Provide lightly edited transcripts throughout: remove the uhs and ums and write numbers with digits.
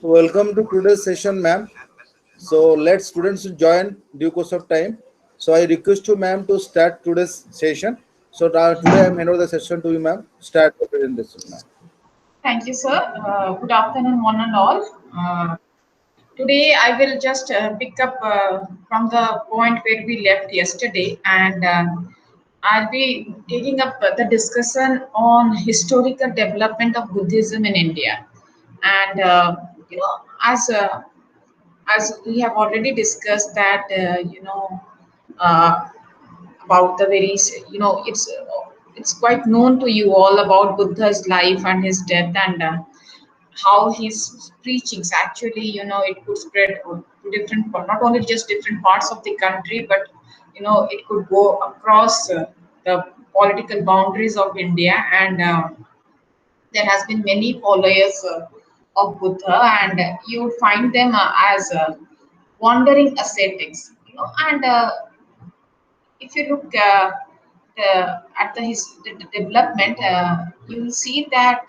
Welcome to today's session, ma'am. So let students join due course of time. So I request you, ma'am, to start today's session. So today I'm handing over the session to you, ma'am. Start the presentation, ma'am. Thank you, sir. Good afternoon, one and all. Today, I will just pick up from the point where we left yesterday, and I'll be taking up the discussion on historical development of Buddhism in India. And you know, as uh, as we have already discussed that uh, about the very it's quite known to you all about Buddha's life and his death and how his preachings actually it could spread to different not only just different parts of the country, but it could go across the political boundaries of India. And there has been many followers of Buddha, and you find them as wandering ascetics, and if you look at the development, you will see that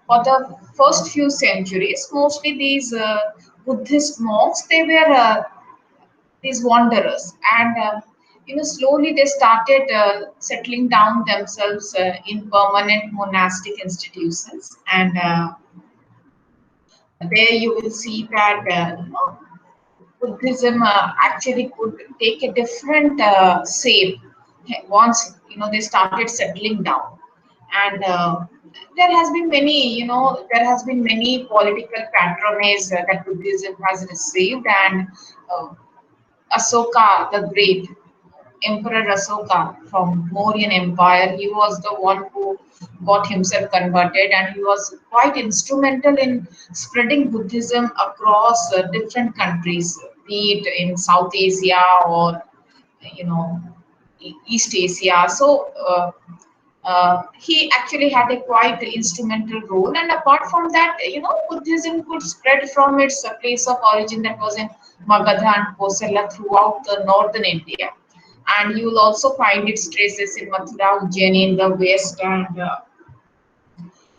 for the first few centuries, mostly these Buddhist monks, they were these wanderers, and slowly they started settling down themselves in permanent monastic institutions, and there you will see that Buddhism actually could take a different shape once they started settling down. And there has been many political patronage that Buddhism has received, and uh, Asoka the Great, Emperor Asoka from Mauryan Empire, he was the one who got himself converted, and he was quite instrumental in spreading Buddhism across different countries, be it in South Asia or you know East Asia. So he actually had a quite instrumental role. And apart from that, Buddhism could spread from its place of origin, that was in Magadha and Kosala, throughout the northern India. And you will also find its traces in Mathura, Ujjaini in the west, and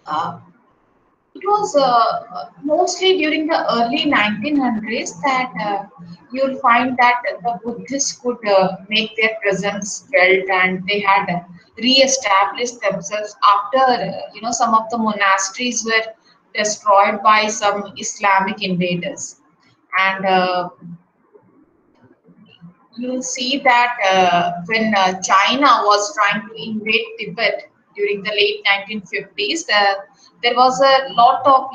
uh, it was mostly during the early 1900s that you'll find that the Buddhists could make their presence felt, and they had re-established themselves after some of the monasteries were destroyed by some Islamic invaders. And you'll see that when China was trying to invade Tibet during the late 1950s, there was a lot of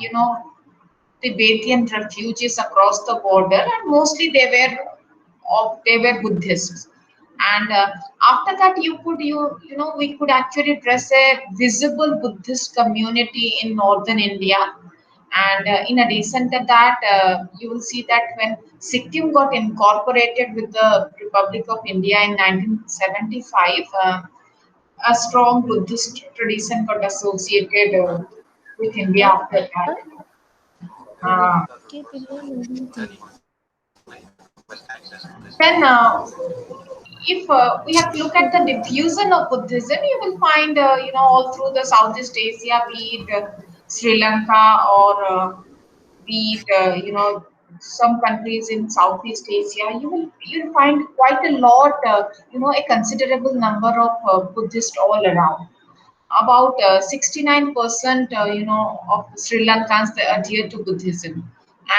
Tibetan refugees across the border, and mostly they were Buddhists. And after that, we could actually trace a visible Buddhist community in northern India. And in addition to that, you will see that when Sikkim got incorporated with the Republic of India in 1975, a strong Buddhist tradition got associated with India after that. Uh, then if we have to look at the diffusion of Buddhism, you will find all through the Southeast Asia, be it Sri Lanka or be it some countries in Southeast Asia. You'll find quite a lot, a considerable number of Buddhists all around. About 69% of Sri Lankans, they adhere to Buddhism.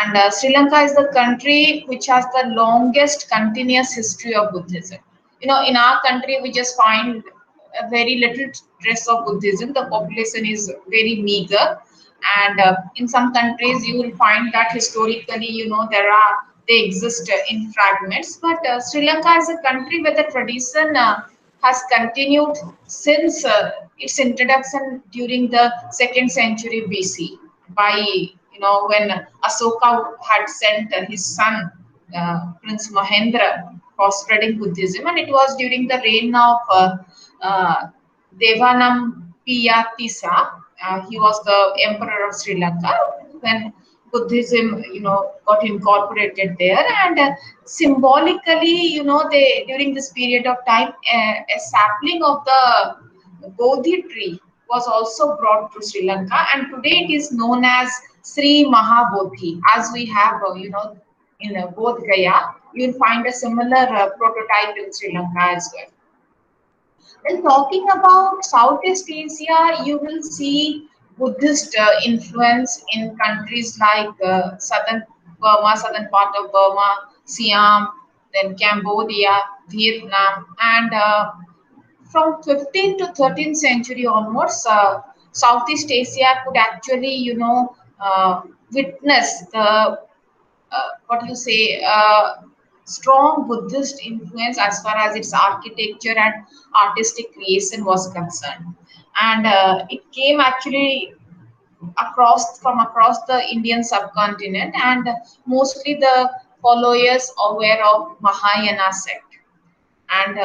And Sri Lanka is the country which has the longest continuous history of Buddhism. In our country, we just find a very little trace of Buddhism. The population is very meager, and in some countries, you will find that historically, they exist in fragments. But Sri Lanka is a country where the tradition has continued since its introduction during the second century BC, by when Asoka had sent his son Prince Mahendra for spreading Buddhism, and it was during the reign of uh, Devanam Piyatissa. He was the emperor of Sri Lanka when Buddhism, got incorporated there, and symbolically, they during this period of time, a sapling of the Bodhi tree was also brought to Sri Lanka, and today it is known as Sri Mahabodhi. As we have, in Bodh Gaya, you'll find a similar prototype in Sri Lanka as well. When talking about Southeast Asia, you will see Buddhist influence in countries like southern Burma, southern part of Burma, Siam, then Cambodia, Vietnam, and from 15th to 13th century onwards, Southeast Asia could actually, witness the what you say strong Buddhist influence as far as its architecture and artistic creation was concerned, and it came actually across the Indian subcontinent, and mostly the followers aware of Mahayana sect, and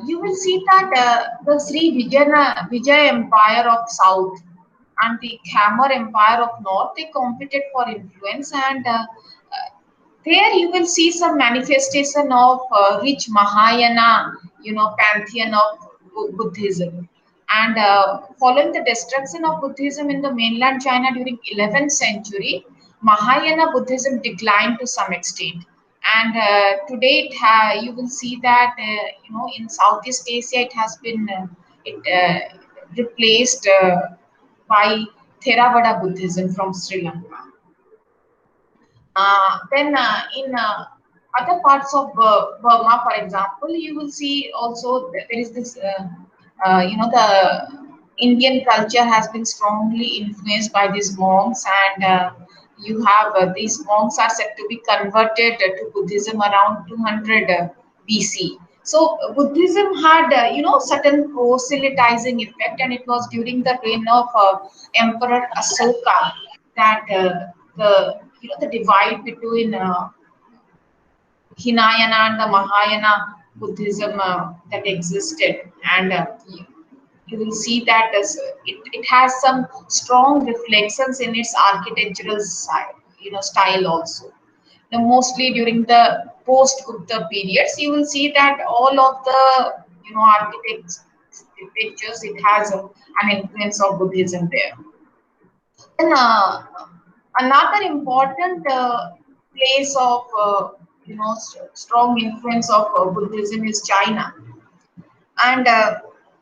you will see that the Vijay Empire of South and the Khmer Empire of North, they competed for influence, and there you will see some manifestation of rich Mahayana, pantheon of Buddhism. And following the destruction of Buddhism in the mainland China during 11th century, Mahayana Buddhism declined to some extent. And today, you will see that in Southeast Asia, it has been it replaced by Theravada Buddhism from Sri Lanka. Then in other parts of Burma, for example, you will see also there is this, the Indian culture has been strongly influenced by these monks, and you have these monks are said to be converted to Buddhism around 200 BC. So Buddhism had, certain proselytizing effect, and it was during the reign of Emperor Asoka that the divide between Hinayana and the Mahayana Buddhism that existed, and you will see that as it has some strong reflections in its architectural style also. Now, mostly during the post-Gupta periods, you will see that all of the architectures, it has an influence of Buddhism there. And another important place of strong influence of Buddhism is China. And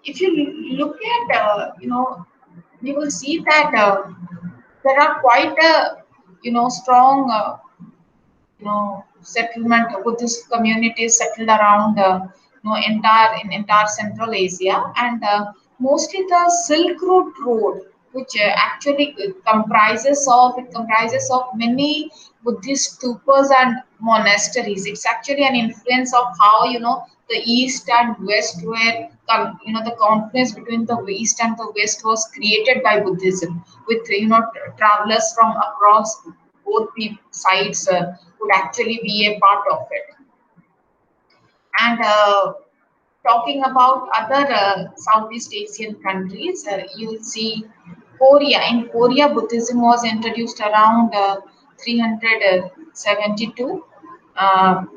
if you look at you will see that there are quite a strong settlement Buddhist communities settled around entire Central Asia, and mostly the Silk Road, which actually comprises of many Buddhist stupas and monasteries. It's actually an influence of how the East and West were the confluence between the East and the West was created by Buddhism, with travelers from across both the sides would actually be a part of it. And talking about other Southeast Asian countries, you will see Korea. In Korea, Buddhism was introduced around 372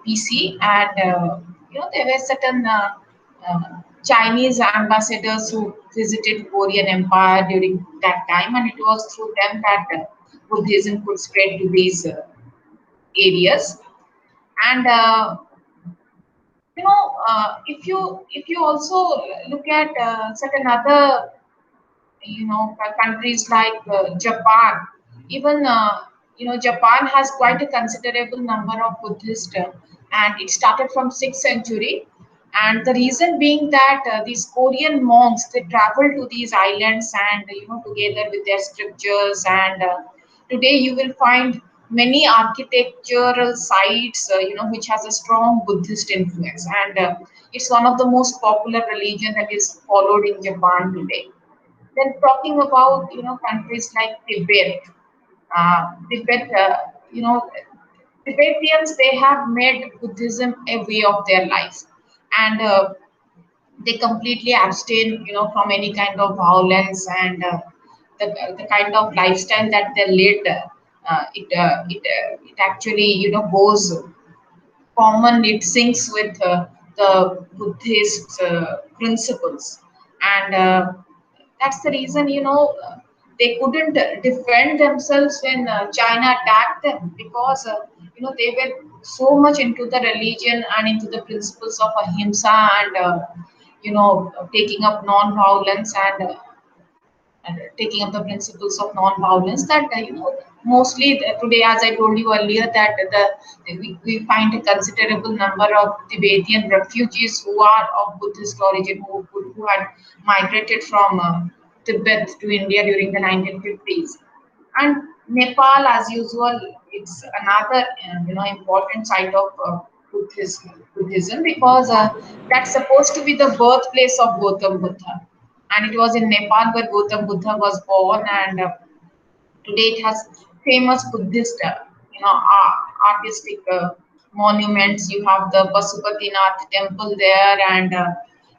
BC, and there were certain Chinese ambassadors who visited Korean Empire during that time, and it was through them that Buddhism could spread to these areas. And if you also look at certain other countries like Japan, even Japan has quite a considerable number of Buddhist, and it started from 6th century. And the reason being that these Korean monks, they travel to these islands, and together with their scriptures, and today you will find many architectural sites which has a strong Buddhist influence, and it's one of the most popular religion that is followed in Japan today. Then talking about countries like Tibet, Tibetans, they have made Buddhism a way of their life, and they completely abstain from any kind of violence, and the kind of lifestyle that they lead. It actually goes common. It syncs with the Buddhist principles. and that's the reason, they couldn't defend themselves when China attacked them, because they were so much into the religion and into the principles of ahimsa, and taking up non-violence, and taking up the principles of non-violence, that mostly today, as I told you earlier, that we find a considerable number of Tibetan refugees who are of Buddhist origin, who had migrated from Tibet to India during the 1950s. And Nepal, as usual, it's another important site of Buddhism, because that's supposed to be the birthplace of Gautam Buddha, and it was in Nepal where Gautam Buddha was born. And today it has famous Buddhist, artistic monuments. You have the Pasupatinath temple there, and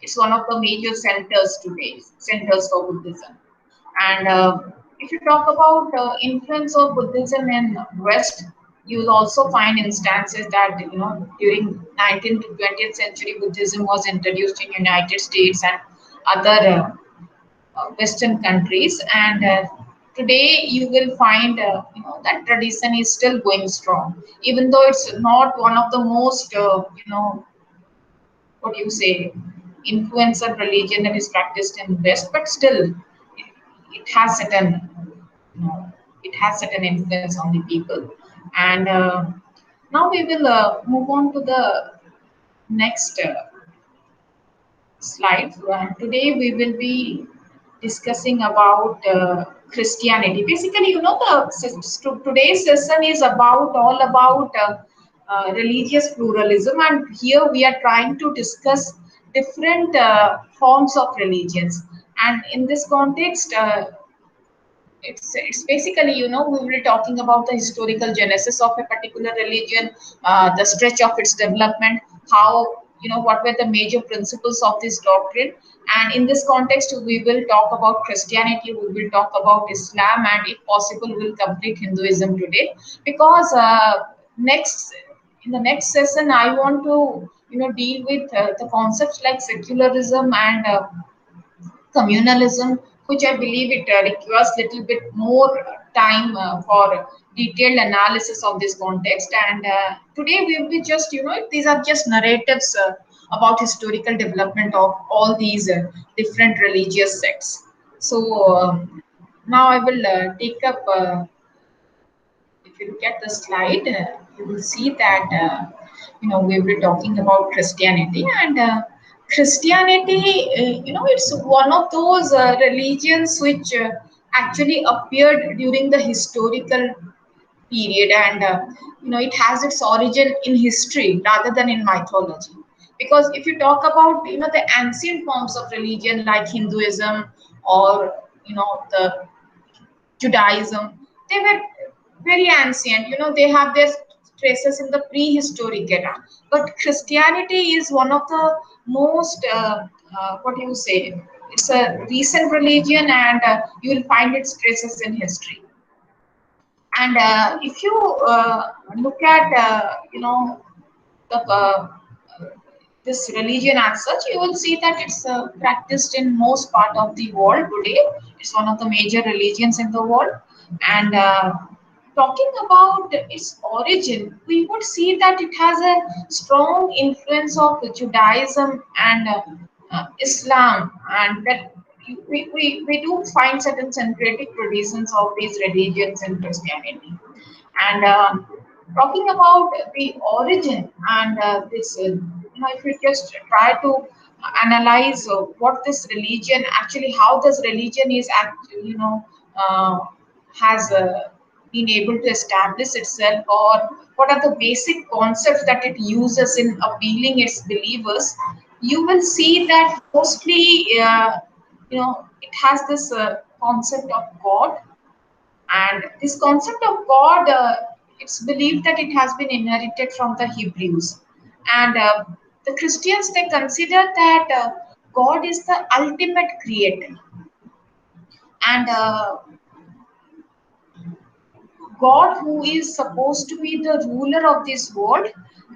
it's one of the major centers today, centers for Buddhism. And if you talk about influence of Buddhism in West, you will also find instances that during 19th to 20th century, Buddhism was introduced in United States and other Western countries, and today you will find that tradition is still going strong, even though it's not one of the most what do you say, influential religion that is practiced in West, but still it has certain it has certain influence on the people. And now we will move on to the next slide. Today we will be discussing about Christianity. Basically, today's session is about all about religious pluralism, and here we are trying to discuss different forms of religions. And in this context, it's basically, we will be talking about the historical genesis of a particular religion, the stretch of its development, how, what were the major principles of this doctrine. And in this context, we will talk about Christianity, we will talk about Islam, and if possible we'll complete Hinduism today, because next in the next session I want to deal with the concepts like secularism and communalism, which I believe it requires little bit more time for detailed analysis of this context. And today we will be just, these are just narratives about historical development of all these different religious sects. So now I will take up. If you look at the slide, you will see that we will be talking about Christianity. And Christianity, it's one of those religions which actually appeared during the historical period, and it has its origin in history rather than in mythology. Because if you talk about the ancient forms of religion like Hinduism, or the Judaism, they were very ancient. They have their traces in the prehistoric era. But Christianity is one of the most, what do you say? It's a recent religion, and you will find its traces in history. And if you look at, the this religion as such, you will see that it's practiced in most part of the world today. It's one of the major religions in the world. And talking about its origin, we would see that it has a strong influence of Judaism and Islam, and that we do find certain syncretic traditions of these religions in Christianity. And talking about the origin, and if you just try to analyze what this religion actually, how this religion is actually, has been able to establish itself, or what are the basic concepts that it uses in appealing its believers, you will see that mostly, it has this concept of God. And this concept of God, it's believed that it has been inherited from the Hebrews. And the Christians, they consider that God is the ultimate creator. And God, who is supposed to be the ruler of this world,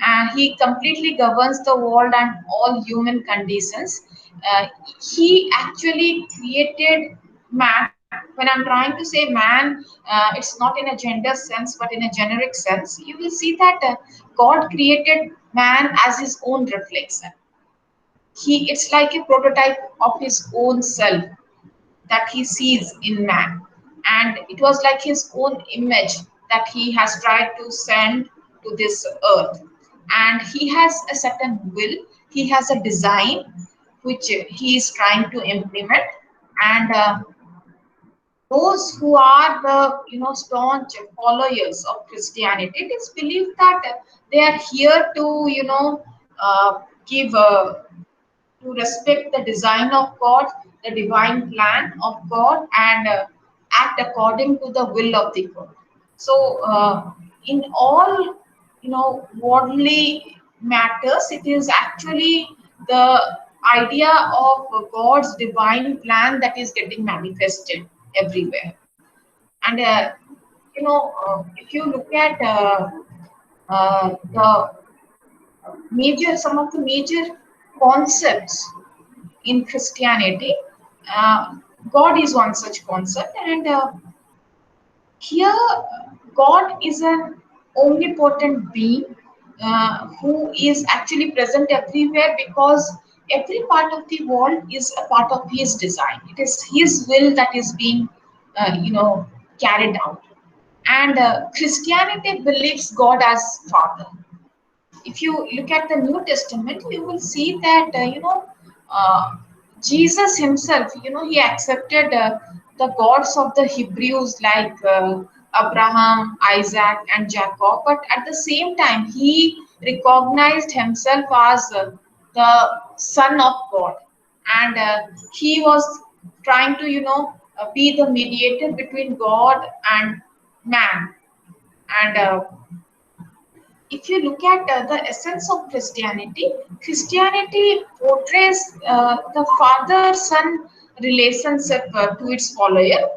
and he completely governs the world and all human conditions. uh, he actually created man. When I'm trying to say man, it's not in a gender sense, but in a generic sense. You will see that God created man as his own reflection. It's like a prototype of his own self that he sees in man, and it was like his own image that he has tried to send to this earth. And he has a certain will, he has a design which he is trying to implement. And those who are the staunch followers of Christianity, it is believed that they are here to give to respect the design of God, the divine plan of God, and act according to the will of the God. So, in all worldly matters, it is actually the idea of God's divine plan that is getting manifested everywhere. And if you look at the some of the major concepts in Christianity, uh, God is one such concept, and here God is an omnipotent being who is actually present everywhere, because every part of the world is a part of His design. It is His will that is being, carried out. And Christianity believes God as Father. If you look at the New Testament, you will see that uh, Jesus himself, he accepted the gods of the Hebrews like Abraham, Isaac, and Jacob, but at the same time, he recognized himself as the Son of God, and he was trying to, be the mediator between God and man. And if you look at the essence of Christianity, Christianity portrays the father-son relationship to its follower.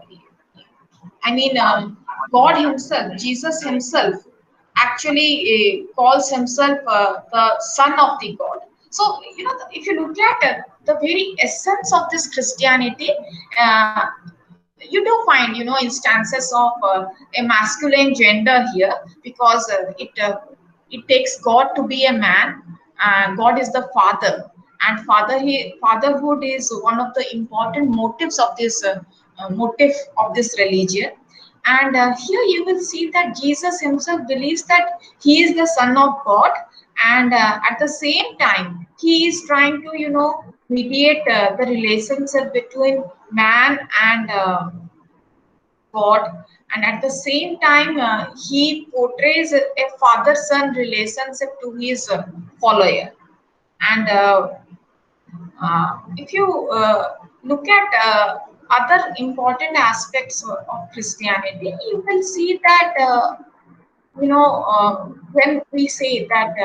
I mean, God Himself, Jesus Himself, actually calls Himself the Son of the God. So, if you look at the very essence of this Christianity, uh, you do find, instances of a masculine gender here, because it takes God to be a man. God is the father, and fatherhood is one of the important motives of this motive of this religion. And here you will see that Jesus himself believes that he is the Son of God, and at the same time he is trying to, mediate the relationship between man and God. And at the same time, he portrays a father-son relationship to his follower. And if you look at other important aspects of Christianity, you will see that when we say that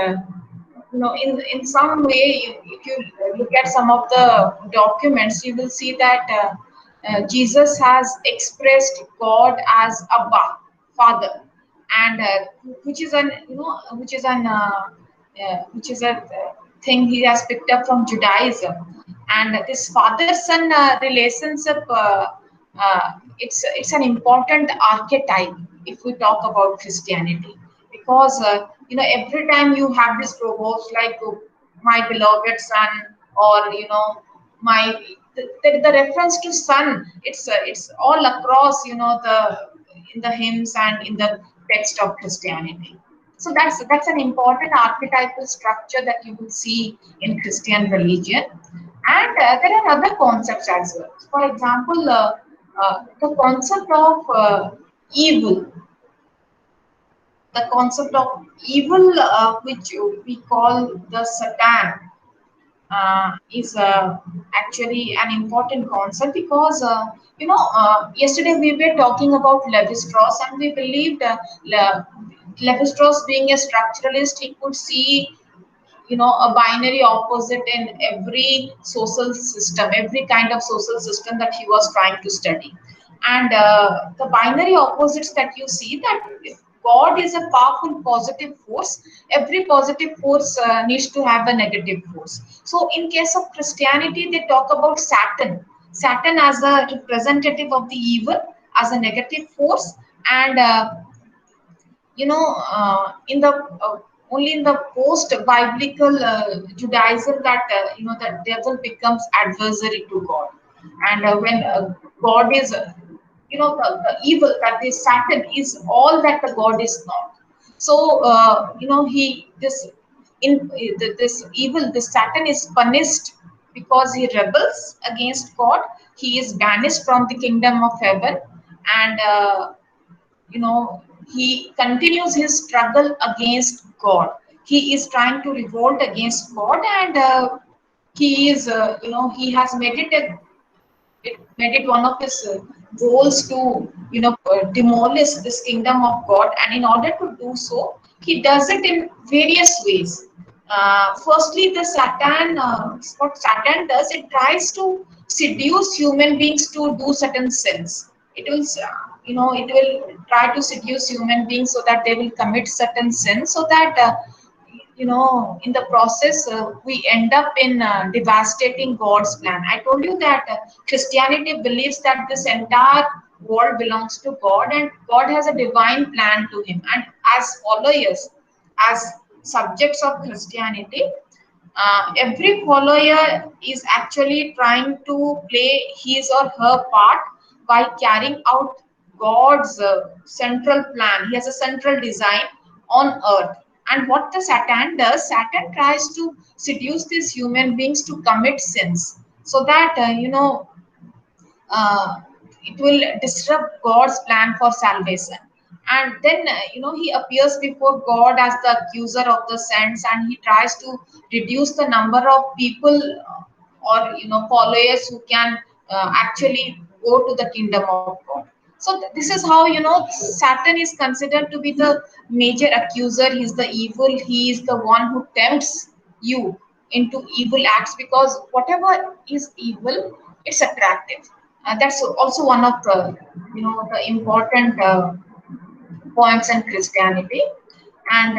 in some way, if you look at some of the documents, you will see that Jesus has expressed God as Abba, Father, and which is an which is a thing he has picked up from Judaism. And this father-son relationship, it's an important archetype if we talk about Christianity, because every time you have this proverbs like my beloved son, or my the reference to son, it's all across the in the hymns and in the text of Christianity. So that's an important archetypal structure that you will see in Christian religion. And there are other concepts as well. For example, the concept of evil, the concept of evil, which we call the Satan, is actually an important concept, because yesterday we were talking about Levi-Strauss, and we believed Levi-Strauss, being a structuralist, he could see a binary opposite in every social system, every kind of social system that he was trying to study. And the binary opposites that you see, that God is a powerful positive force. Every positive force needs to have a negative force. So in case of Christianity, they talk about Saturn as a representative of the evil, as a negative force. And in the only in the post biblical Judaism that the devil becomes adversary to God. And when God is the evil, that is Saturn, is all that the God is not. So he this in this evil, this Saturn is punished because he rebels against God. He is banished from the kingdom of heaven. And he continues his struggle against God. He is trying to revolt against God. And he is he has made it one of his goals to demolish this kingdom of God. And in order to do so, he does it in various ways. Firstly, the Satan, what Satan does, it tries to seduce human beings to do certain sins. It will, it will try to seduce human beings so that they will commit certain sins, so that in the process we end up in devastating God's plan. I told you that Christianity believes that this entire world belongs to God, and God has a divine plan to him. And as followers, as subjects of Christianity, every follower is actually trying to play his or her part by carrying out God's central plan. He has a central design on earth. And what the Satan does, Satan tries to seduce these human beings to commit sins, so that uh, it will disrupt God's plan for salvation. And then he appears before God as the accuser of the saints, and he tries to reduce the number of people or followers who can actually go to the kingdom of God. So this is how Satan is considered to be the major accuser. He's the evil. He is the one who tempts you into evil acts, because whatever is evil, it's attractive. That's also one of the the important points in Christianity. And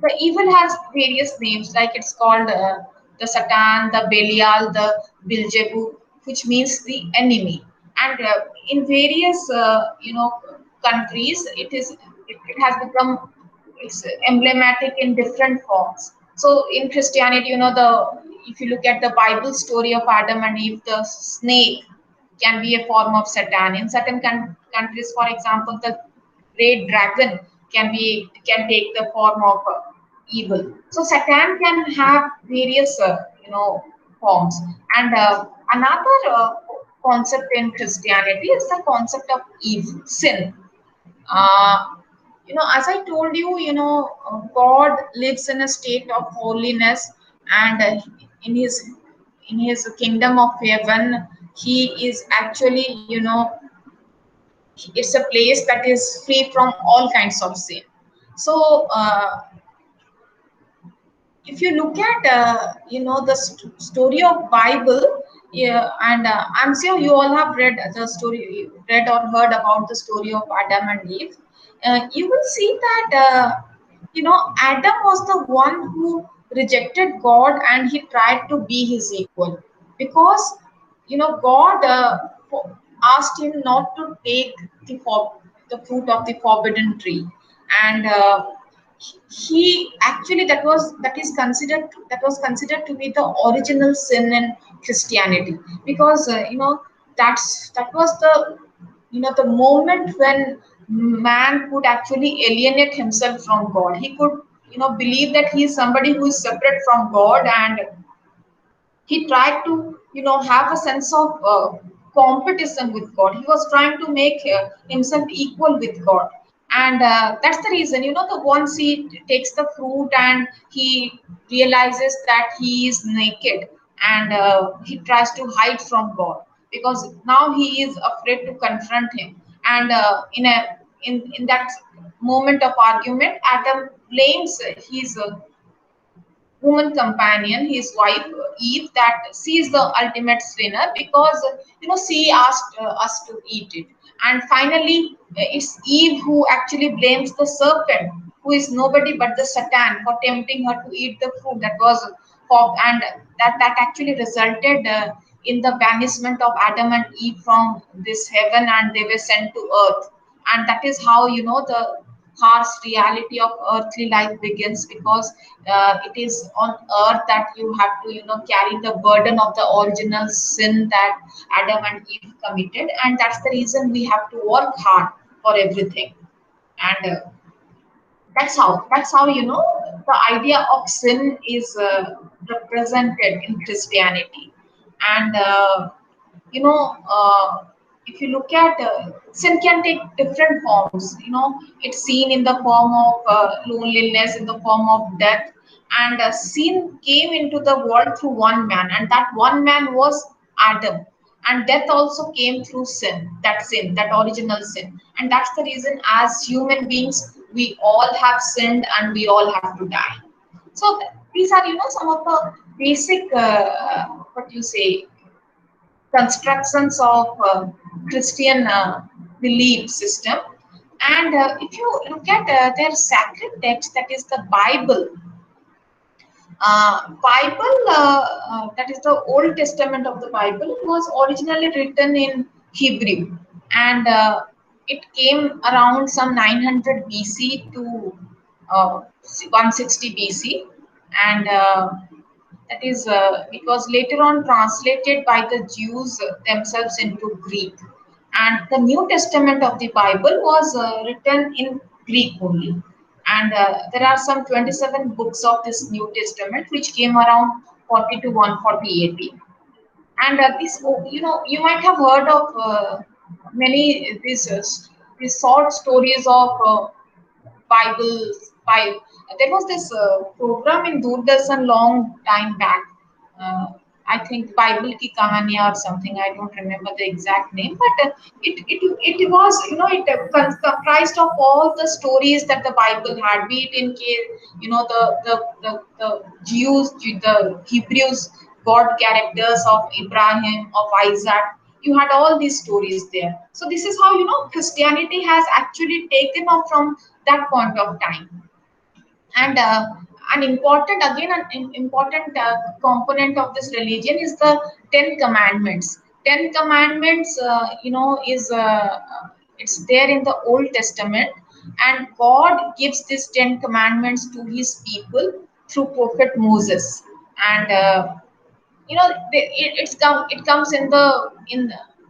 the evil has various names, like it's called the Satan, the Belial, the Beelzebub, which means the enemy. And in various countries, it has become, it's emblematic in different forms. So in Christianity, the if you look at the Bible story of Adam and Eve, the snake can be a form of Satan. In certain countries, for example, the great dragon can take the form of evil. So Satan can have various forms. And another concept in Christianity is the concept of evil, sin. Uh, as I told you, God lives in a state of holiness. And in his in his kingdom of heaven, he is actually, it's a place that is free from all kinds of sin. So if you look at the story of Bible, yeah, and I'm sure you all have read or heard about the story of Adam and Eve. You will see that Adam was the one who rejected God, and he tried to be his equal, because God asked him not to take the fruit of the forbidden tree. And he actually, that was considered to be the original sin in Christianity, because that was the the moment when man could actually alienate himself from God. He could believe that he is somebody who is separate from God. And he tried to have a sense of competition with God. He was trying to make himself equal with God. And that's the reason, the once he takes the fruit, and he realizes that he is naked. And he tries to hide from God, because now he is afraid to confront him. And in that moment of argument, Adam blames his woman companion, his wife Eve, that she is the ultimate sinner because she asked us to eat it. And finally, it's Eve who actually blames the serpent, who is nobody but the Satan, for tempting her to eat the fruit that was for, and that actually resulted in the banishment of Adam and Eve from this heaven, and they were sent to earth. And that is how the harsh reality of earthly life begins, because it is on earth that you have to carry the burden of the original sin that Adam and Eve committed. And that's the reason we have to work hard for everything. And that's how the idea of sin is represented in Christianity. And you know, if you look at sin can take different forms. It's seen in the form of loneliness, in the form of death. And sin came into the world through one man, and that one man was Adam. And death also came through sin, that original sin. And that's the reason, as human beings, we all have sinned and we all have to die. So these are, some of the basic, what you say, constructions of Christian belief system. And if you look at their sacred text, that is the Bible, that is the Old Testament of the Bible, was originally written in Hebrew, and it came around some 900 BC to 160 BC, and that is, it was later on translated by the Jews themselves into Greek. And the New Testament of the Bible was written in Greek only. And there are some 27 books of this New Testament which came around 40 to 140 AD. And this, you might have heard of many these short stories of Bibles. There was this program in Doordarshan long time back. Uh, I think Bible ki kahaniya or something. I don't remember the exact name, but it was, it comprised of all the stories that the Bible had. Be it in case, the Jews, the Hebrews, God characters of Abraham, of Isaac. You had all these stories there. So this is how Christianity has actually taken off from that point of time. And an important, again, an important component of this religion is the Ten Commandments. Ten Commandments, is it's there in the Old Testament, and God gives these Ten Commandments to His people through Prophet Moses. And it comes in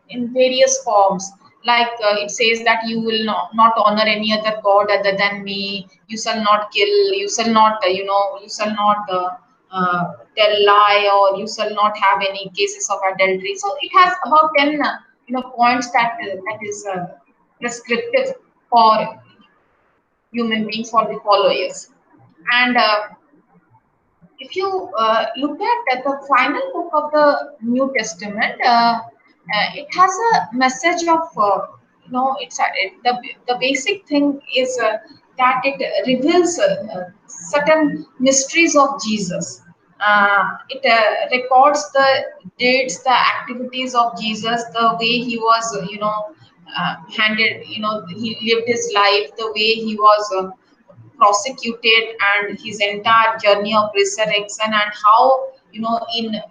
in various forms, like it says that you will not honor any other god other than me, you shall not kill, you shall not you shall not tell lie, or you shall not have any cases of adultery. So it has about 10 points that is prescriptive for human beings, for the followers. And if you look at the final book of the New Testament, it has a message of, the basic thing is that it reveals certain mysteries of Jesus. It records the dates, the activities of Jesus, the way he was, handed, he lived his life, the way he was prosecuted, and his entire journey of resurrection, and how in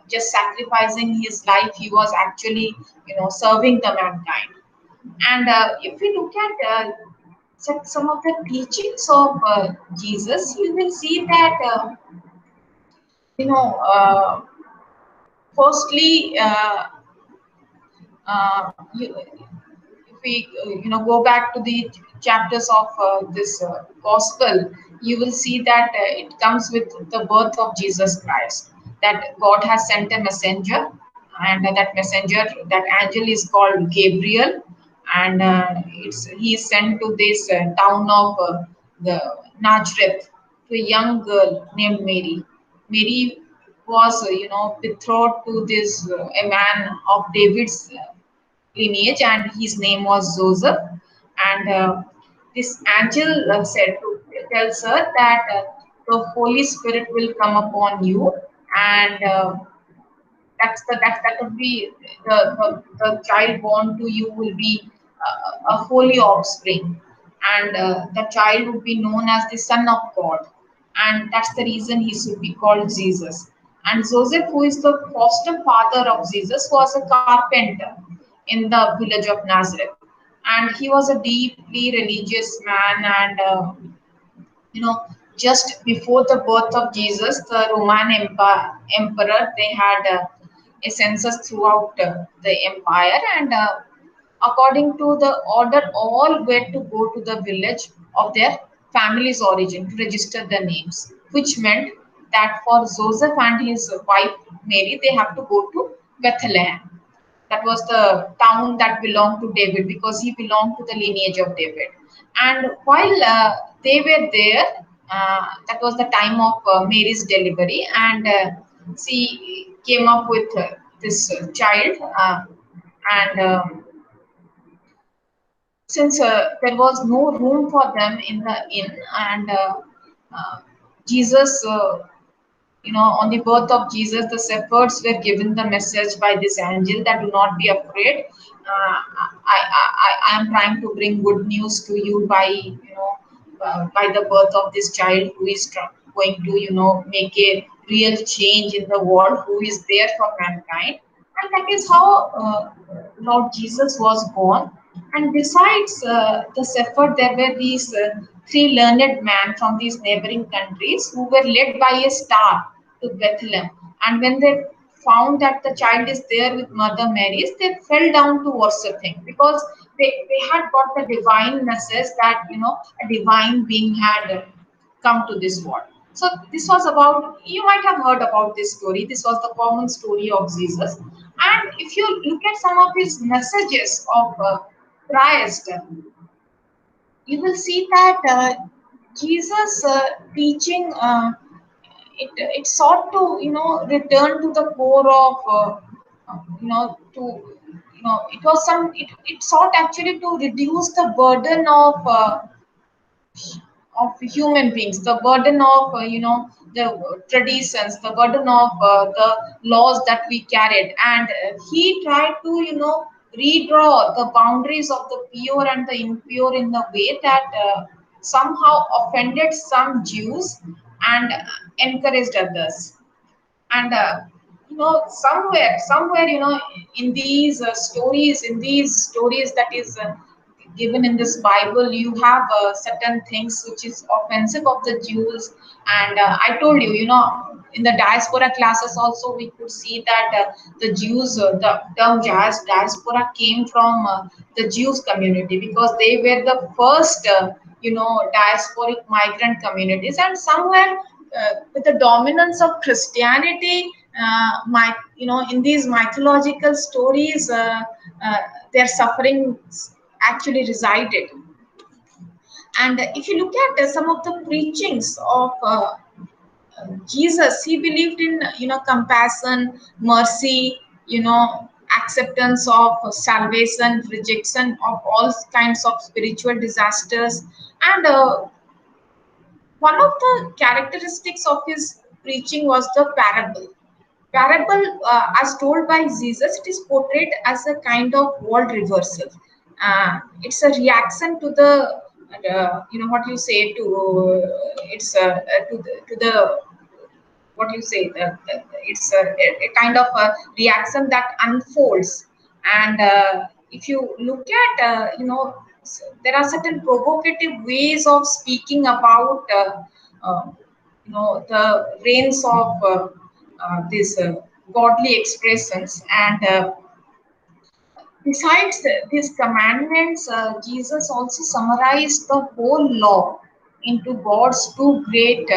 just sacrificing his life he was actually serving the mankind. And if we look at some of the teachings of Jesus, you will see that you know firstly, if we go back to the chapters of this gospel, you will see that it comes with the birth of Jesus Christ, that God has sent a messenger, and that messenger, that angel is called Gabriel. And he is sent to this town of the Nazareth, to a young girl named Mary was betrothed to this a man of David's lineage, and his name was Joseph. And this angel tells her that the Holy Spirit will come upon you, and that would be the child born to you will be a holy offspring, and the child would be known as the Son of God, and that's the reason he should be called Jesus. And Joseph, who is the foster father of Jesus, was a carpenter in the village of Nazareth, and he was a deeply religious man, and you know just before the birth of Jesus, the Roman emperor, they had a census throughout the empire, and according to the order, all were to go to the village of their family's origin to register their names, which meant that for Joseph and his wife Mary, they have to go to Bethlehem. That was the town that belonged to David, because he belonged to the lineage of David. And while they were there, that was the time of Mary's delivery, and she came up with this child, and since there was no room for them in the inn, and uh, Jesus, on the birth of Jesus, the shepherds were given the message by this angel that do not be afraid. I am trying to bring good news to you by, by the birth of this child who is going to, make a real change in the world, who is there for mankind. And that is how Lord Jesus was born. And besides the shepherd, there were these three learned men from these neighboring countries who were led by a star to Bethlehem. And when they found that the child is there with Mother Mary's, they fell down to worship him, because they had got the divine message that, a divine being had come to this world. So this was about, you might have heard about this story. This was the common story of Jesus. And if you look at some of his messages of Christ, you will see that Jesus teaching, it sought to, return to the core of to, it was it sought actually to reduce the burden of human beings, the burden of, the traditions, the burden of the laws that we carried, and he tried to, redraw the boundaries of the pure and the impure in the way that somehow offended some Jews and encouraged others. And somewhere, in these stories that is given in this Bible, you have certain things which is offensive of the Jews. And I told you, in the diaspora classes also, we could see that the Jews, the term diaspora came from the Jews community, because they were the first diasporic migrant communities. And somewhere with the dominance of Christianity, in these mythological stories, their suffering actually resided. And if you look at some of the preachings of Jesus, he believed in, compassion, mercy, acceptance of salvation, rejection of all kinds of spiritual disasters. And one of the characteristics of his preaching was the parable, as told by Jesus, it is portrayed as a kind of world reversal. It's a reaction to what you say to, it's to the what you say, it's a kind of a reaction that unfolds. And if you look at, there are certain provocative ways of speaking about the reigns of these godly expressions. And besides these commandments, Jesus also summarized the whole law into God's two great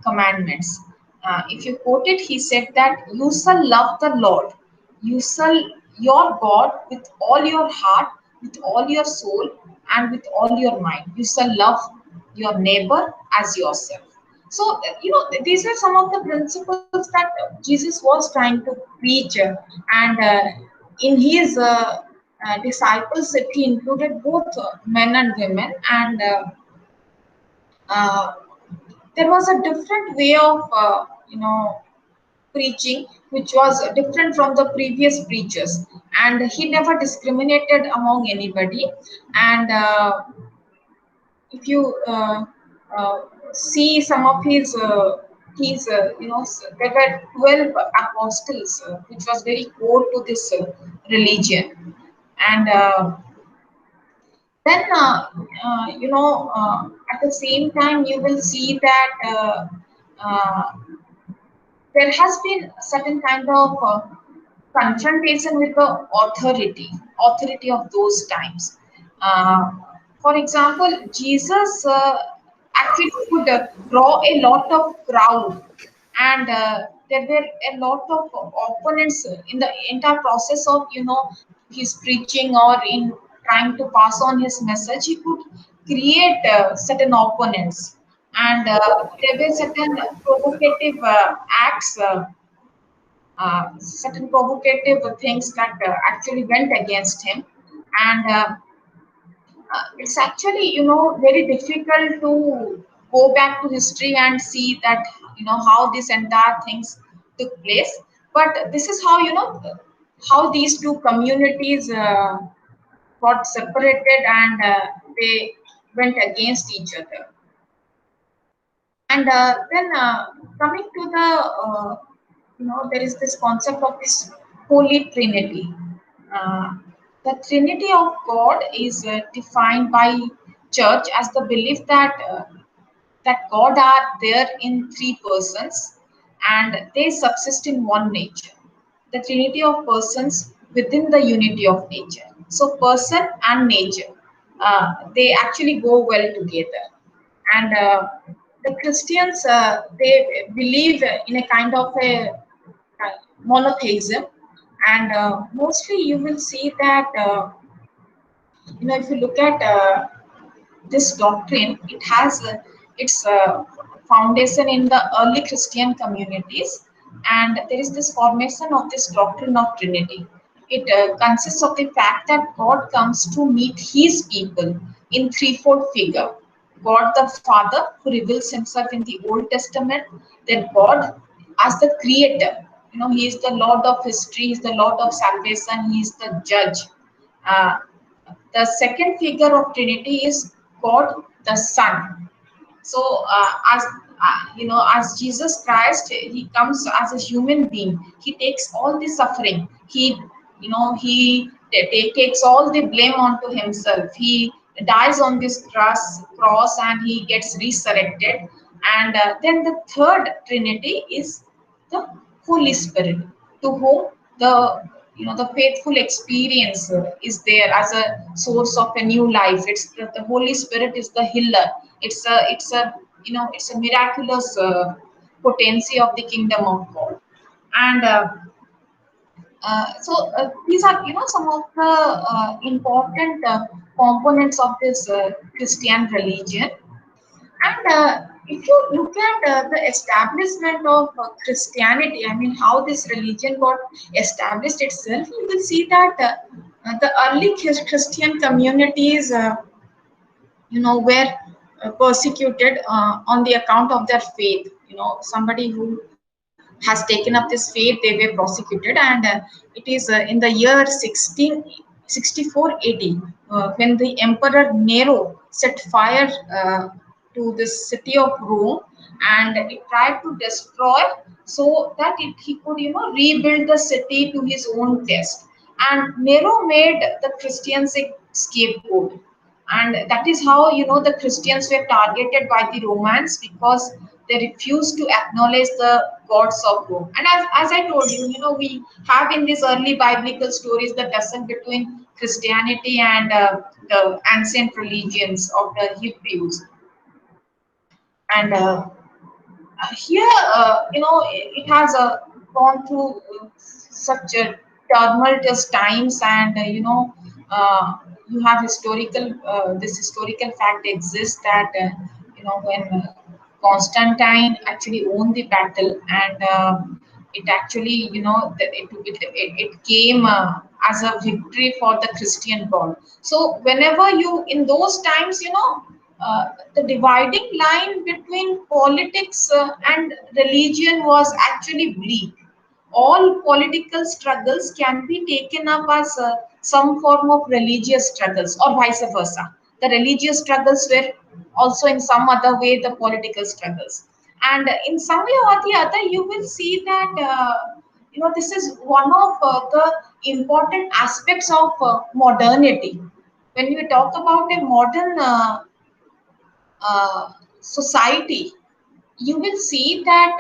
commandments. If you quote it, he said that you shall love the Lord, you shall your God with all your heart, with all your soul, and with all your mind. You shall love your neighbor as yourself. So, these are some of the principles that Jesus was trying to preach, and in his disciples, he included both men and women, and uh, there was a different way of preaching, which was different from the previous preachers, and he never discriminated among anybody. And if you see some of his there were 12 apostles, which was very core to this religion. And then at the same time you will see that uh, there has been certain kind of confrontation with the authority of those times. Uh, for example, Jesus actually could draw a lot of crowd, and there were a lot of opponents in the entire process of his preaching, or in trying to pass on his message. He could create certain opponents, and there were certain provocative acts. Certain provocative things that actually went against him. And it's actually very difficult to go back to history and see that how this entire things took place. But this is how how these two communities got separated, and they went against each other. And then coming to the there is this concept of this holy trinity. uh, the trinity of god is defined by church as the belief that god are there in three persons, and they subsist in one nature, the trinity of persons within the unity of nature. So person and nature, they actually go well together. And the Christians, they believe in a kind of a monotheism. And mostly you will see that if you look at this doctrine, it has its foundation in the early Christian communities, and there is this formation of this doctrine of Trinity. It consists of the fact that God comes to meet His people in threefold figure: God the Father, who reveals Himself in the Old Testament; then God as the Creator. He is the Lord of history, He is the Lord of salvation, He is the Judge. Uh, the second figure of Trinity is God the Son. So as Jesus Christ, He comes as a human being. He takes all the suffering. He takes all the blame onto Himself. He dies on this cross, and He gets resurrected. And then the third Trinity is the Holy Spirit, to whom the faithful experience is there as a source of a new life. It's the Holy Spirit is the healer. It's a miraculous potency of the kingdom of God. And these are some of the important components of this Christian religion. And if you look at the establishment of Christianity, I mean, how this religion got established itself, you will see that the early Christian communities, were persecuted on the account of their faith. Somebody who has taken up this faith, they were prosecuted. And it is in the year 1664 AD, when the Emperor Nero set fire to the city of Rome, and he tried to destroy, so that he could rebuild the city to his own taste. And Nero made the Christians a scapegoat, and that is how the Christians were targeted by the Romans, because they refused to acknowledge the gods of Rome. And as I told you, we have in these early biblical stories the tussle between Christianity and the ancient religions of the Hebrews. And here, it has gone through such tumultuous times. And you have this historical fact exists that when Constantine actually won the battle, and it actually it came as a victory for the Christian god. So whenever you in those times, the dividing line between politics and religion was actually bleak. All political struggles can be taken up as some form of religious struggles, or vice versa. The religious struggles were also in some other way the political struggles, and in some way or the other, you will see that this is one of the important aspects of modernity. When we talk about a modern society, you will see that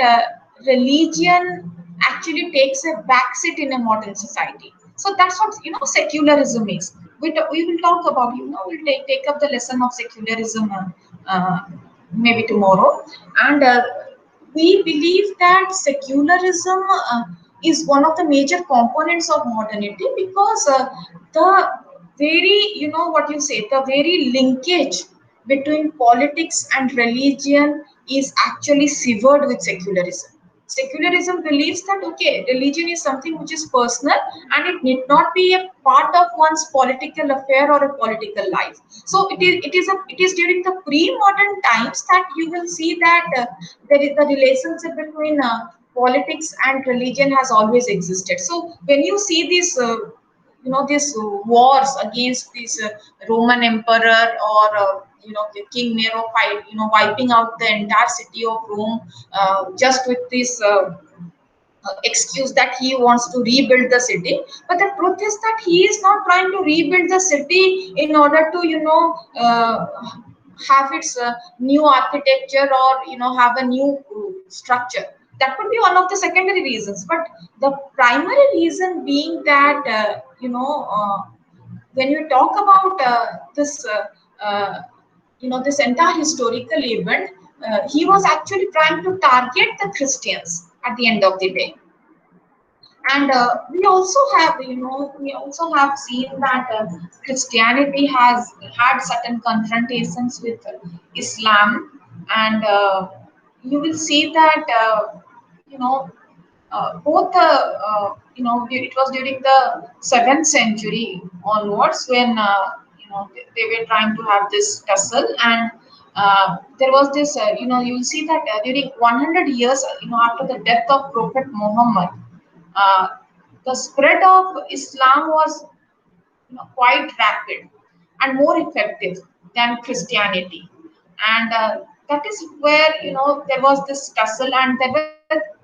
religion actually takes a backseat in a modern society. So that's what secularism is. We will talk about, we'll take up the lesson of secularism uh, maybe tomorrow. And we believe that secularism is one of the major components of modernity, because the very, what you say, the very linkage between politics and religion is actually severed with secularism. Secularism believes that, okay, religion is something which is personal and it need not be a part of one's political affair or a political life. So it is during the pre-modern times that you will see that there is the relationship between politics and religion has always existed. So when you see this these wars against this Roman emperor, or King Nero fight, wiping out the entire city of Rome just with this excuse that he wants to rebuild the city. But the truth is that he is not trying to rebuild the city in order to have its new architecture, or have a new structure. That could be one of the secondary reasons, but the primary reason being that when you talk about this this entire historical event, he was actually trying to target the Christians at the end of the day. And we also have seen that Christianity has had certain confrontations with Islam. And you will see that you know both the it was during the 7th century onwards when they were trying to have this tussle. And there was this you will see that during 100 years after the death of Prophet Muhammad, uh, the spread of Islam was quite rapid and more effective than Christianity. And that is where there was this tussle, and there were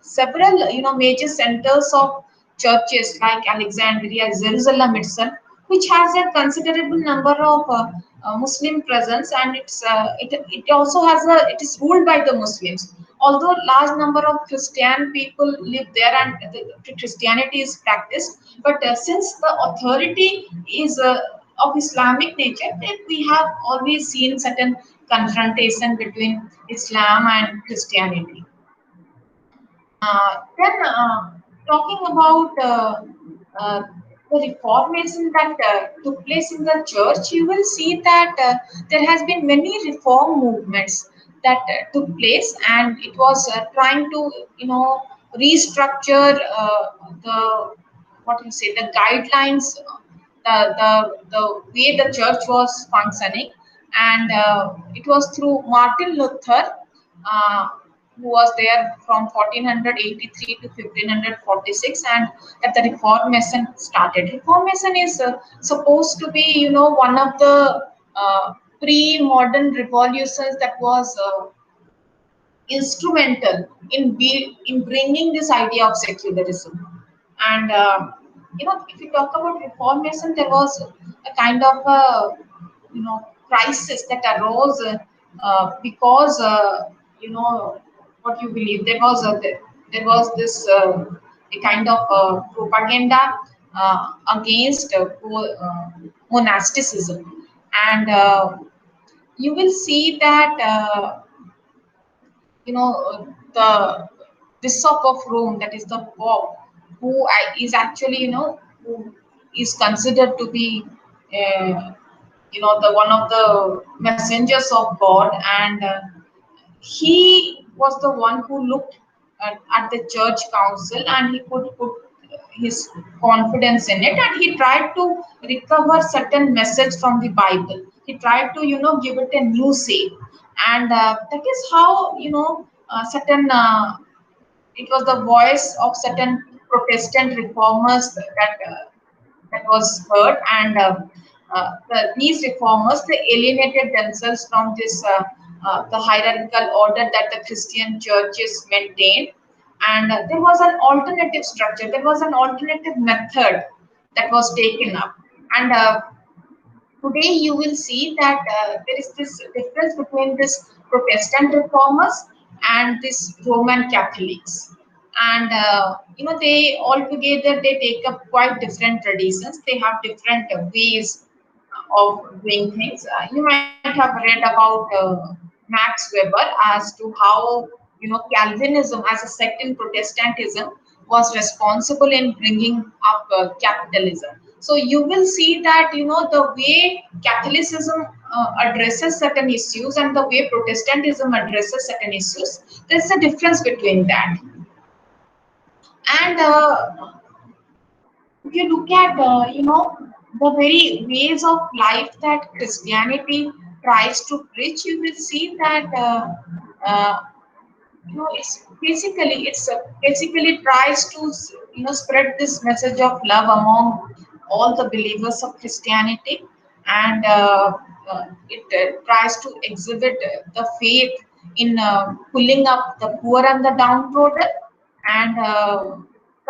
several major centers of churches like Alexandria, Jerusalem itself, which has a considerable number of Muslim presence, and it also has a it is ruled by the Muslims. Although large number of Christian people live there and Christianity is practiced, but since the authority is of Islamic nature, then we have always seen certain confrontation between Islam and Christianity. Then talking about uh, the reformation that took place in the church, you will see that there has been many reform movements that took place, and it was trying to restructure the what you say the guidelines, the way the church was functioning. And it was through Martin Luther, uh, who was there from 1483 to 1546, and that the Reformation started. Reformation is supposed to be one of the pre-modern revolutions that was instrumental in bringing this idea of secularism. And if you talk about Reformation, there was a kind of a crisis that arose because what you believe, there was this a kind of propaganda against monasticism. And you will see that the bishop of Rome, that is the Pope, who is actually who is considered to be the one of the messengers of God. And he was the one who looked at the church council, and he could put his confidence in it, and he tried to recover certain message from the Bible. He tried to give it a new shape, and that is how certain it was the voice of certain Protestant reformers that was heard, and these reformers, they alienated themselves from this the hierarchical order that the Christian churches maintained, and there was an alternative structure, there was an alternative method that was taken up, and today you will see that there is this difference between this Protestant reformers and this Roman Catholics. And they all together they take up quite different traditions. They have different ways of doing things. You might have read about Max Weber as to how Calvinism as a sect in Protestantism was responsible in bringing up capitalism. So you will see that the way Catholicism addresses certain issues and the way Protestantism addresses certain issues, there's a difference between that. And if you look at the very ways of life that Christianity tries to preach, you will see that uh, it's basically tries to spread this message of love among all the believers of Christianity, and it tries to exhibit the faith in pulling up the poor and the downtrodden. And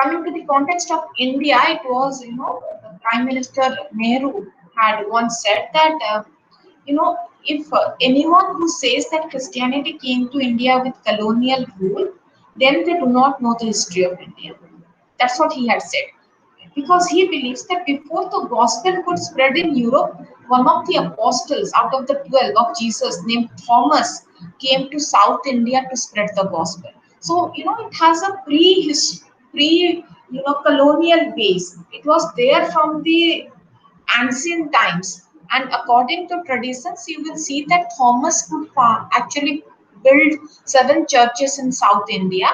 coming to the context of India, it was the Prime Minister Nehru had once said that you know, if anyone who says that Christianity came to India with colonial rule, then they do not know the history of India. That's what he had said. Because he believes that before the gospel could spread in Europe, one of the apostles out of the 12 of Jesus, named Thomas, came to South India to spread the gospel. So, it has a colonial base. It was there from the ancient times. And according to traditions, you will see that Thomas could actually build 7 churches in South India,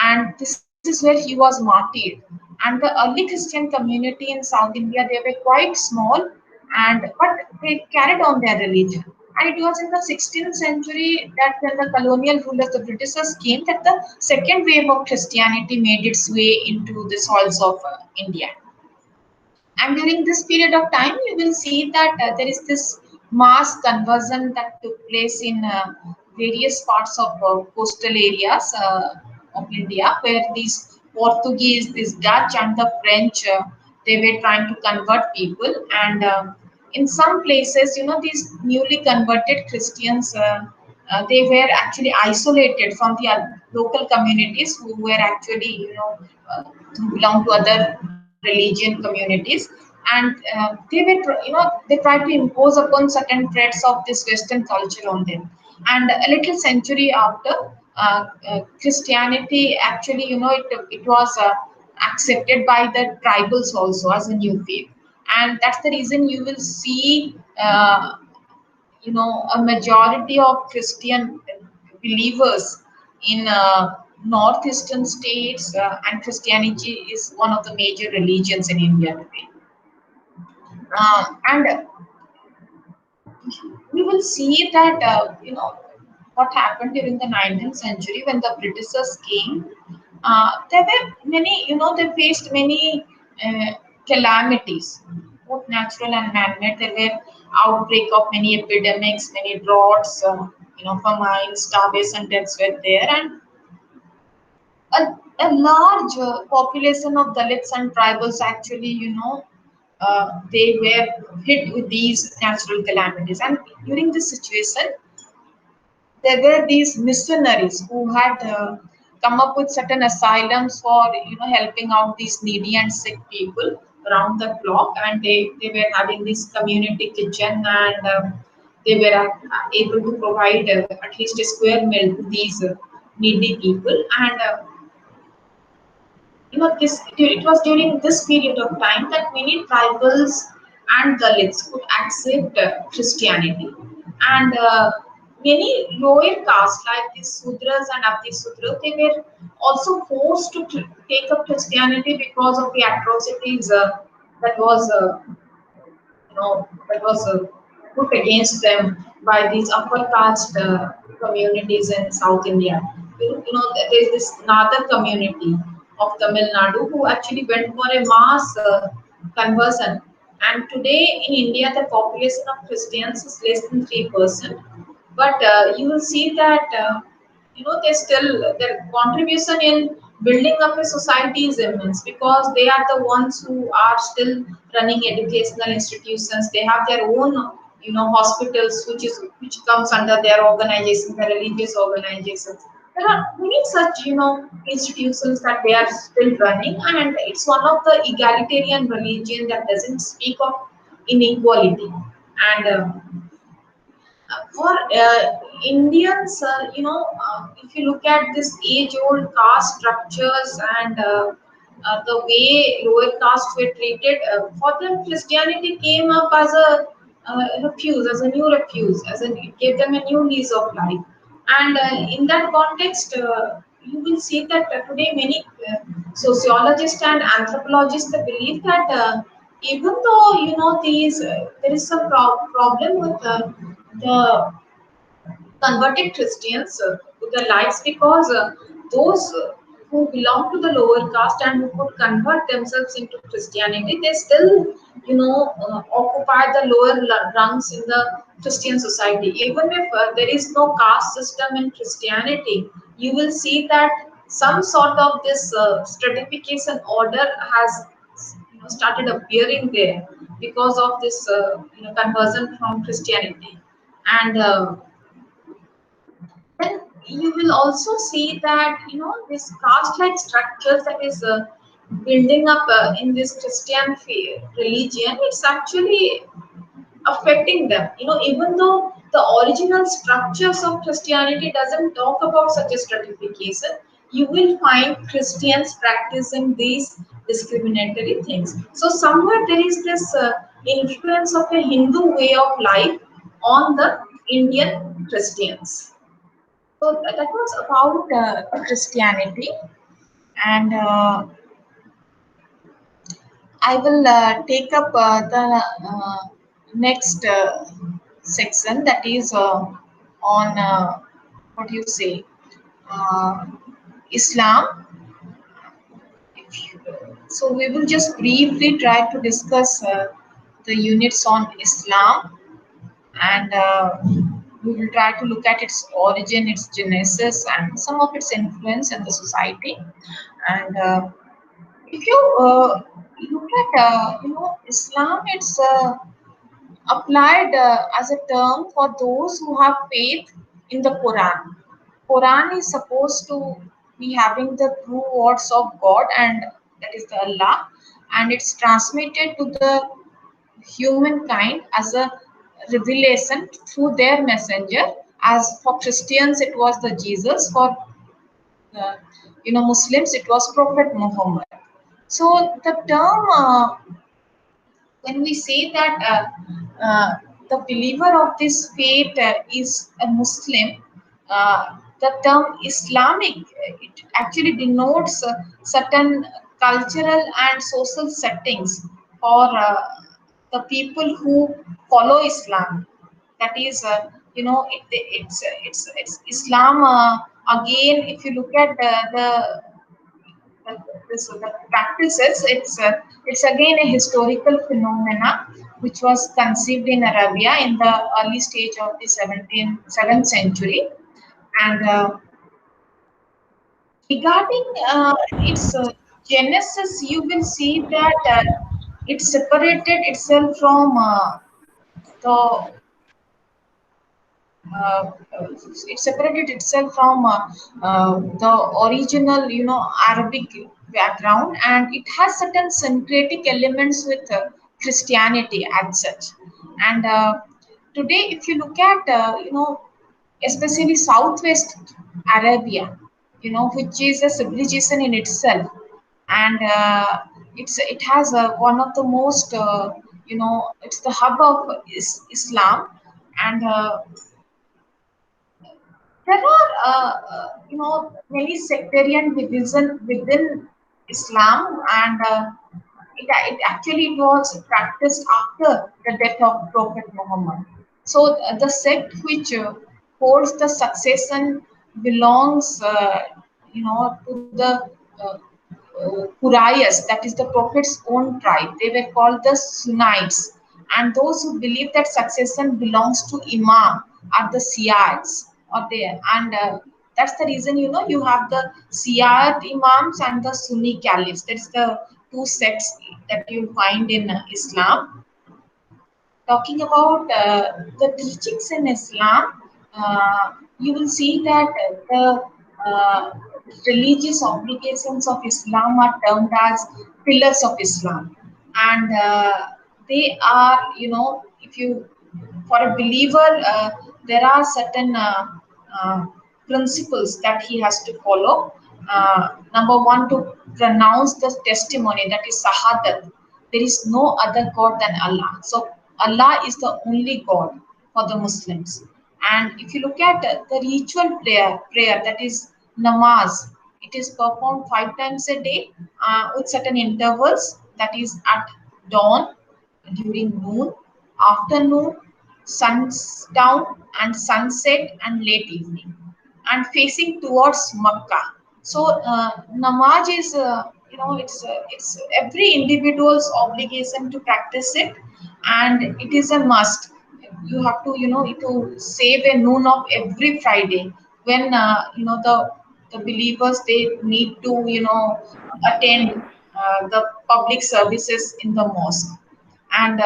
and this is where he was martyred. And the early Christian community in South India, they were quite small, and but they carried on their religion. And it was in the 16th century that when the colonial rulers, the Britishers came, that the second wave of Christianity made its way into the soils of India. And during this period of time, you will see that there is this mass conversion that took place in various parts of coastal areas of India, where these Portuguese, this Dutch, and the French, they were trying to convert people. And in some places, these newly converted Christians, they were actually isolated from the local communities who were actually, who belong to other religion communities, and they tried to impose upon certain traits of this Western culture on them. And a little century after, Christianity actually, it was accepted by the tribals also as a new faith, and that's the reason you will see a majority of Christian believers in northeastern states, and Christianity is one of the major religions in India today. And we will see that what happened during the 19th century when the Britishers came. There were many, they faced many calamities, both natural and man-made. There were outbreak of many epidemics, many droughts, famines, starvation, deaths were there, and a large population of Dalits and tribals actually, they were hit with these natural calamities. And during this situation, there were these missionaries who had come up with certain asylums for helping out these needy and sick people around the clock, and they were having this community kitchen, and they were able to provide at least a square meal to these needy people. And this it was during this period of time that many tribals and Dalits could accept Christianity. And many lower castes like these Sudras and Abdi Sudras, they were also forced to take up Christianity because of the atrocities that was that was put against them by these upper caste communities in South India. There is this northern community of Tamil Nadu who actually went for a mass conversion. And today in India, the population of Christians is less than 3%. But you will see that they still their contribution in building up a society is immense because they are the ones who are still running educational institutions. They have their own hospitals which comes under their organization, the religious organizations. There are many such institutions that they are still running, and it's one of the egalitarian religion that doesn't speak of inequality. And for Indians, if you look at this age-old caste structures and the way lower caste were treated, for them Christianity came up as a refuse, as a new refuse, it gave them a new lease of life. And in that context, you will see that today many sociologists and anthropologists they believe that even though these there is some problem with the converted Christians to their lives because those who belong to the lower caste and who could convert themselves into Christianity, they still, occupy the lower rungs in the Christian society. Even if there is no caste system in Christianity, you will see that some sort of this stratification order has started appearing there because of this conversion from Christianity. And then you will also see that this caste-like structures that is building up in this Christian religion. It's actually affecting them. Even though the original structures of Christianity doesn't talk about such a stratification, you will find Christians practicing these discriminatory things. So somewhere there is this influence of a Hindu way of life on the Indian Christians. So that was about Christianity, and I will take up the next section that is on what do you say uh, Islam. So we will just briefly try to discuss the units on Islam, and we will try to look at its origin, its genesis, and some of its influence in the society. And if you look at Islam, it's applied as a term for those who have faith in the Quran. Quran is supposed to be having the true words of God, and that is the Allah, and it's transmitted to the humankind as a revelation through their messenger. As for Christians, it was the Jesus. For Muslims, it was Prophet Muhammad. So the term when we say that the believer of this faith is a Muslim, the term Islamic it actually denotes certain cultural and social settings for the people who follow Islam. That is, it's Islam. Again, if you look at the, the practices, it's again a historical phenomena which was conceived in Arabia in the early stage of the 7th century. And regarding its genesis, you will see that it separated itself from the uh, it separated itself from the original Arabic background, and it has certain syncretic elements with Christianity as such. And today if you look at especially southwest Arabia, which is a civilization in itself, and it has one of the most it's the hub of Islam. And there are many sectarian division within Islam, and it actually was practiced after the death of Prophet Muhammad. So the sect which holds the succession belongs, to the Quraysh, that is the Prophet's own tribe. They were called the Sunnites, and those who believe that succession belongs to Imam are the Shiites, or there, and that's the reason you have the Shiite Imams and the Sunni Caliphs. That's the two sects that you find in Islam. Talking about the teachings in Islam, you will see that the uh, religious obligations of Islam are termed as pillars of Islam, and they are, if you, for a believer, there are certain uh, principles that he has to follow. Number one, to pronounce the testimony, that is Shahadat. There is no other God than Allah. So Allah is the only God for the Muslims. And if you look at the ritual prayer that is namaz, it is performed 5 times a day with certain intervals. That is at dawn, during noon, afternoon, sundown, and sunset, and late evening, and facing towards Makkah. So namaz is, it's every individual's obligation to practice it, and it is a must. You have to, to save a noon of every Friday, when the believers, they need to, attend the public services in the mosque, and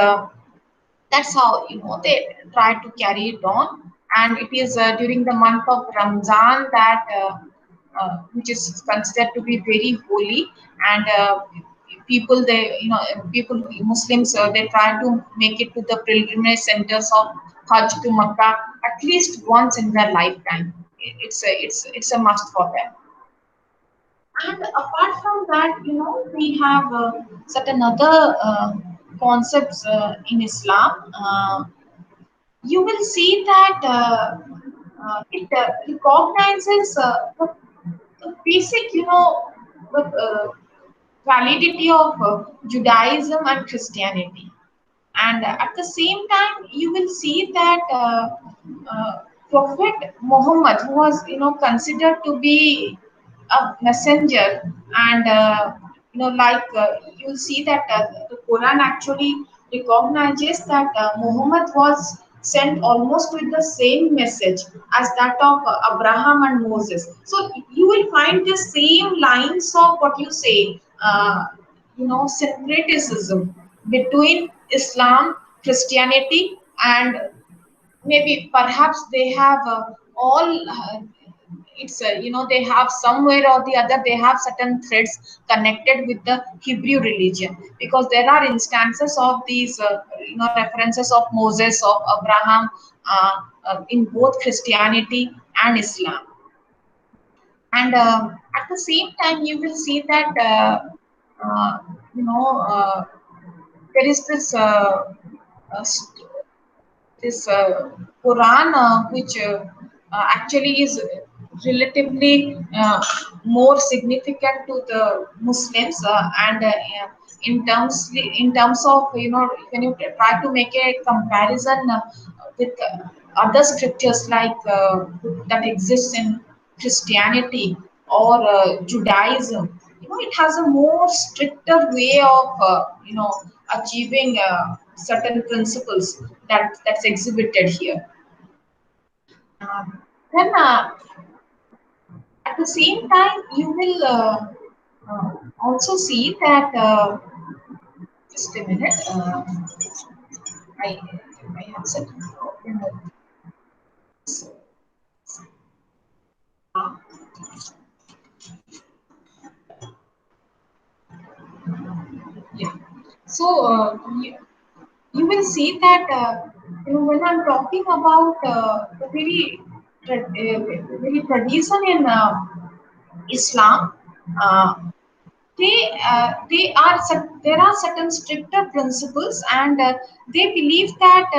that's how they try to carry it on. And it is during the month of Ramzan that which is considered to be very holy, and people, Muslims, they try to make it to the pilgrimage centers of Hajj to Makkah at least once in their lifetime. It's a must for them. And apart from that, we have certain other concepts in Islam. You will see that it recognizes the basic, the validity of Judaism and Christianity. And at the same time, you will see that Prophet Muhammad, who was considered to be a messenger, and you'll see that the Quran actually recognizes that Muhammad was sent almost with the same message as that of Abraham and Moses. So you will find the same lines of what you say, syncretism between Islam, Christianity, and maybe perhaps they have all. It's they have somewhere or the other, they have certain threads connected with the Hebrew religion, because there are instances of these references of Moses, of Abraham, in both Christianity and Islam. And at the same time, you will see that uh, you know uh, there is uh, this Quran, which actually is relatively more significant to the Muslims, and in terms of, when you try to make a comparison with other scriptures, like that exists in Christianity or Judaism, it has a more stricter way of achieving certain principles that's exhibited here. Then at the same time, you will also see that just a minute. I I have said. Uh, yeah. So you will see that when I'm talking about the very tradition in Islam. Uh, there are certain stricter principles, and they believe that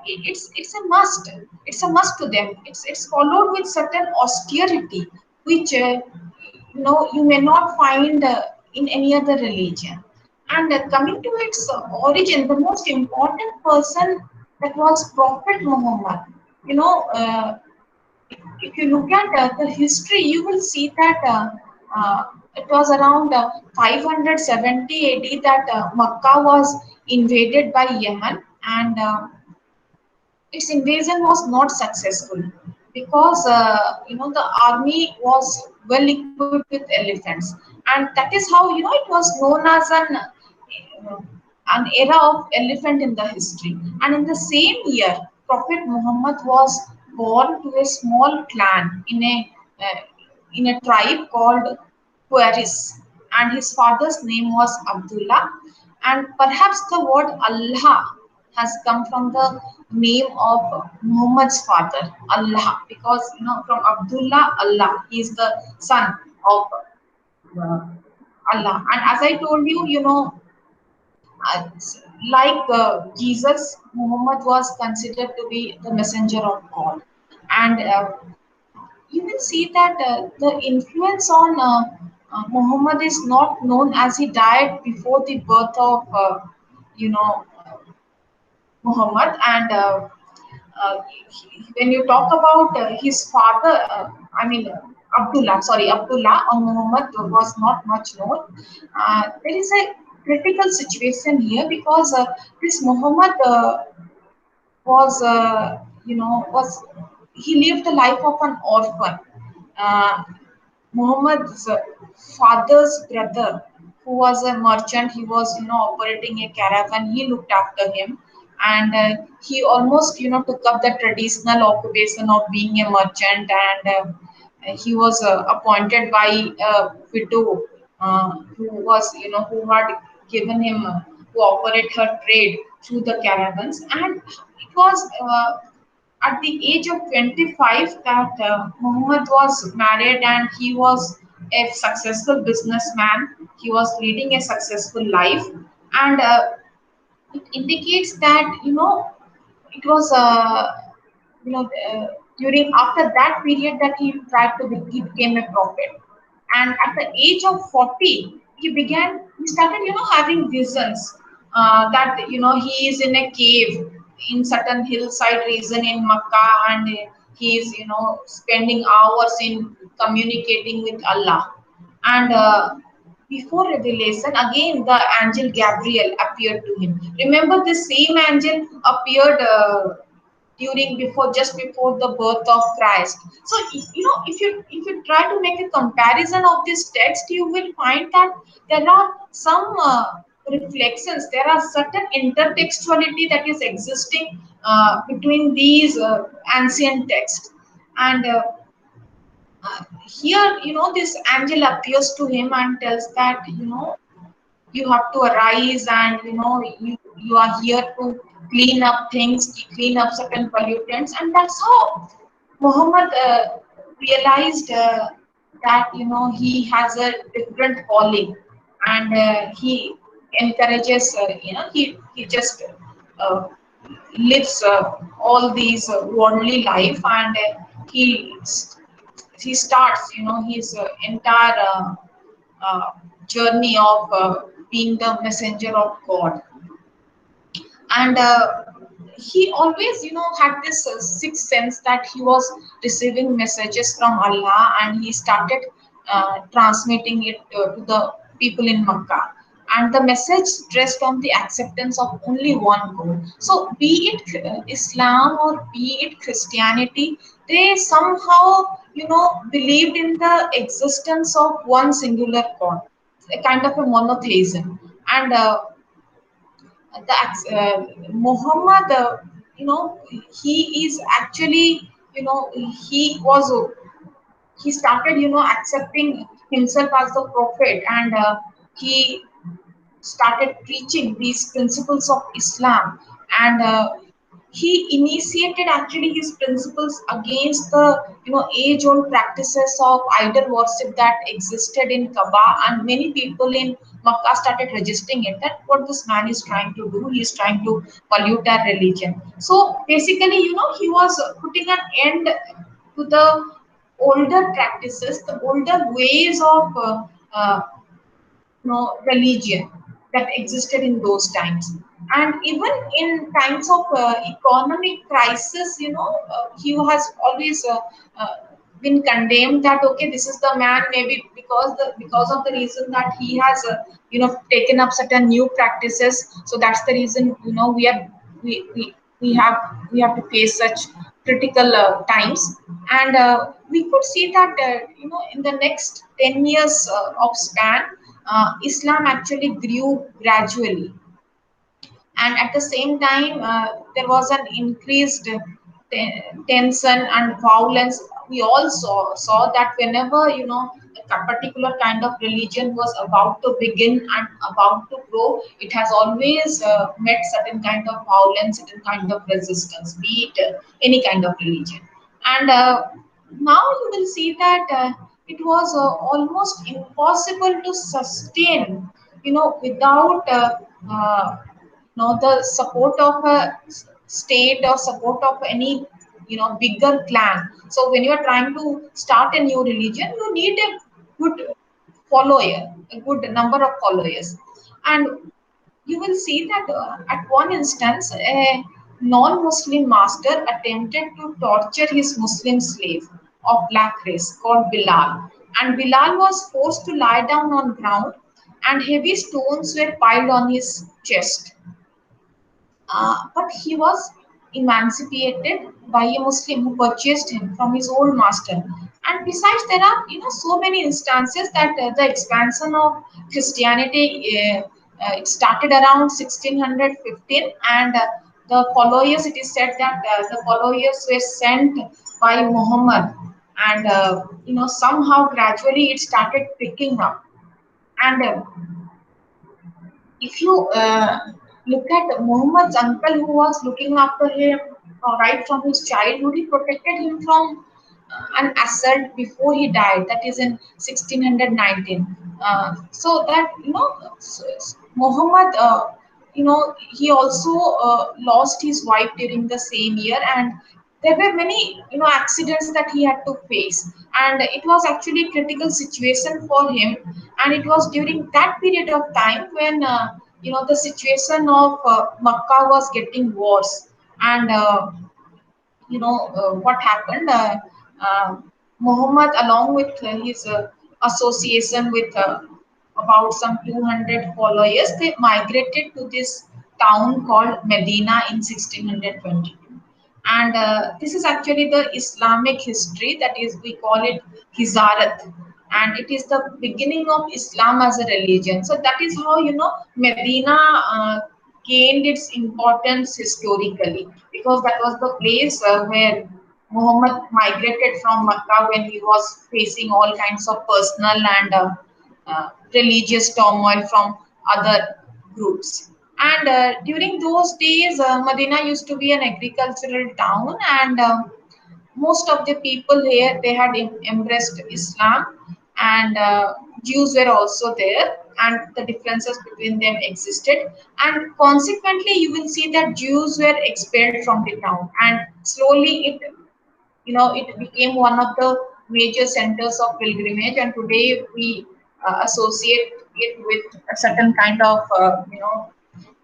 it's a must. It's a must to them. It's followed with certain austerity, which you may not find in any other religion. And coming to its origin, the most important person that was Prophet Muhammad. You know. If you look at the history, you will see that uh, it was around 570 AD that Makkah was invaded by Yemen, and its invasion was not successful because the army was well equipped with elephants, and that is how it was known as an era of elephant in the history. And in the same year, Prophet Muhammad was born to a small clan uh, in a tribe called Queris, and his father's name was Abdullah. And perhaps the word Allah has come from the name of Muhammad's father, Allah, because from Abdullah, Allah, he is the son of uh, Allah. And as I told you, uh, like Jesus, Muhammad was considered to be the messenger of God. And you will see that the influence on Muhammad is not known, as he died before the birth of, you know, Muhammad. And when you talk about his father, Abdullah on Muhammad was not much known. There is a critical situation here because this Muhammad was he lived the life of an orphan. Uh, Muhammad's father's brother, who was a merchant, he was operating a caravan. He looked after him, and he almost took up the traditional occupation of being a merchant. And he was appointed by a widow who was who had given him to operate her trade through the caravans. And it was at the age of 25 that Muhammad was married, and he was a successful businessman. He was leading a successful life, and it indicates that it was you know uh, during after that period that he became a prophet. And at the age of 40 he started having visions that he is in a cave in certain hillside region in Makkah, and he is spending hours in communicating with Allah. And before revelation, again the angel Gabriel appeared to him. Remember, the same angel appeared during before just before the birth of Christ. So if you try to make a comparison of this text, you will find that there are some reflections. There are certain intertextuality that is existing between these ancient texts. And here, this angel appears to him and tells that you have to arise, and you are here to clean up things, clean up certain pollutants. And that's how Muhammad realized that he has a different calling. And he encourages he just uh, lives all these worldly life. And he starts his entire uh, journey of being the messenger of God. And he always had this sixth sense that he was receiving messages from Allah, and he started transmitting it to the people in Makkah. And the message stressed on the acceptance of only one God. So be it Islam or be it Christianity, they somehow believed in the existence of one singular God, a kind of a monotheism. And Muhammad, he is actually, he was, he started, accepting himself as the prophet. And he started preaching these principles of Islam. And he initiated actually his principles against the age-old practices of idol worship that existed in Kaaba, and many people in Makkah started registering it. That what this man is trying to do, he is trying to pollute our religion. So basically, he was putting an end to the older practices, the older ways of religion that existed in those times. And even in times of economic crisis, he has always uh, been condemned that okay, this is the man, maybe because of the reason that he has taken up certain new practices. So that's the reason we are we have to face such critical times. And we could see that in the next 10 years of span, Islam actually grew gradually, and at the same time there was an increased tension and violence. We all saw that whenever a particular kind of religion was about to begin and about to grow, it has always met certain kind of violence, certain kind of resistance, be it any kind of religion. And now you will see that it was almost impossible to sustain without the support of a state or support of any bigger clan. So when you are trying to start a new religion, you need a good follower, a good number of followers. And you will see that at one instance, a non-Muslim master attempted to torture his Muslim slave of black race called Bilal. And Bilal was forced to lie down on ground, and heavy stones were piled on his chest. But he was emancipated by a Muslim who purchased him from his old master. And besides, there are so many instances that the expansion of Christianity it started around 1615, and the followers. It is said that the followers were sent by Muhammad, and somehow gradually it started picking up. And if you look at Muhammad's uncle who was looking after him right from his childhood, he protected him from an assault before he died. That is in 1619. So that Muhammad, he also lost his wife during the same year, and there were many accidents that he had to face, and it was actually a critical situation for him. And it was during that period of time when the situation of Makkah was getting worse. And what happened, Muhammad, along with his association with about some 200 followers, they migrated to this town called Medina in 1622. And this is actually the Islamic history, that is, we call it Hijarat, and it is the beginning of Islam as a religion. So that is how Medina gained its importance historically, because that was the place where Muhammad migrated from Makkah when he was facing all kinds of personal and religious turmoil from other groups. And during those days, Medina used to be an agricultural town, and most of the people here, they had embraced Islam, and Jews were also there, and the differences between them existed. And consequently, you will see that Jews were expelled from the town, and slowly it became one of the major centers of pilgrimage. And today we associate it with a certain kind of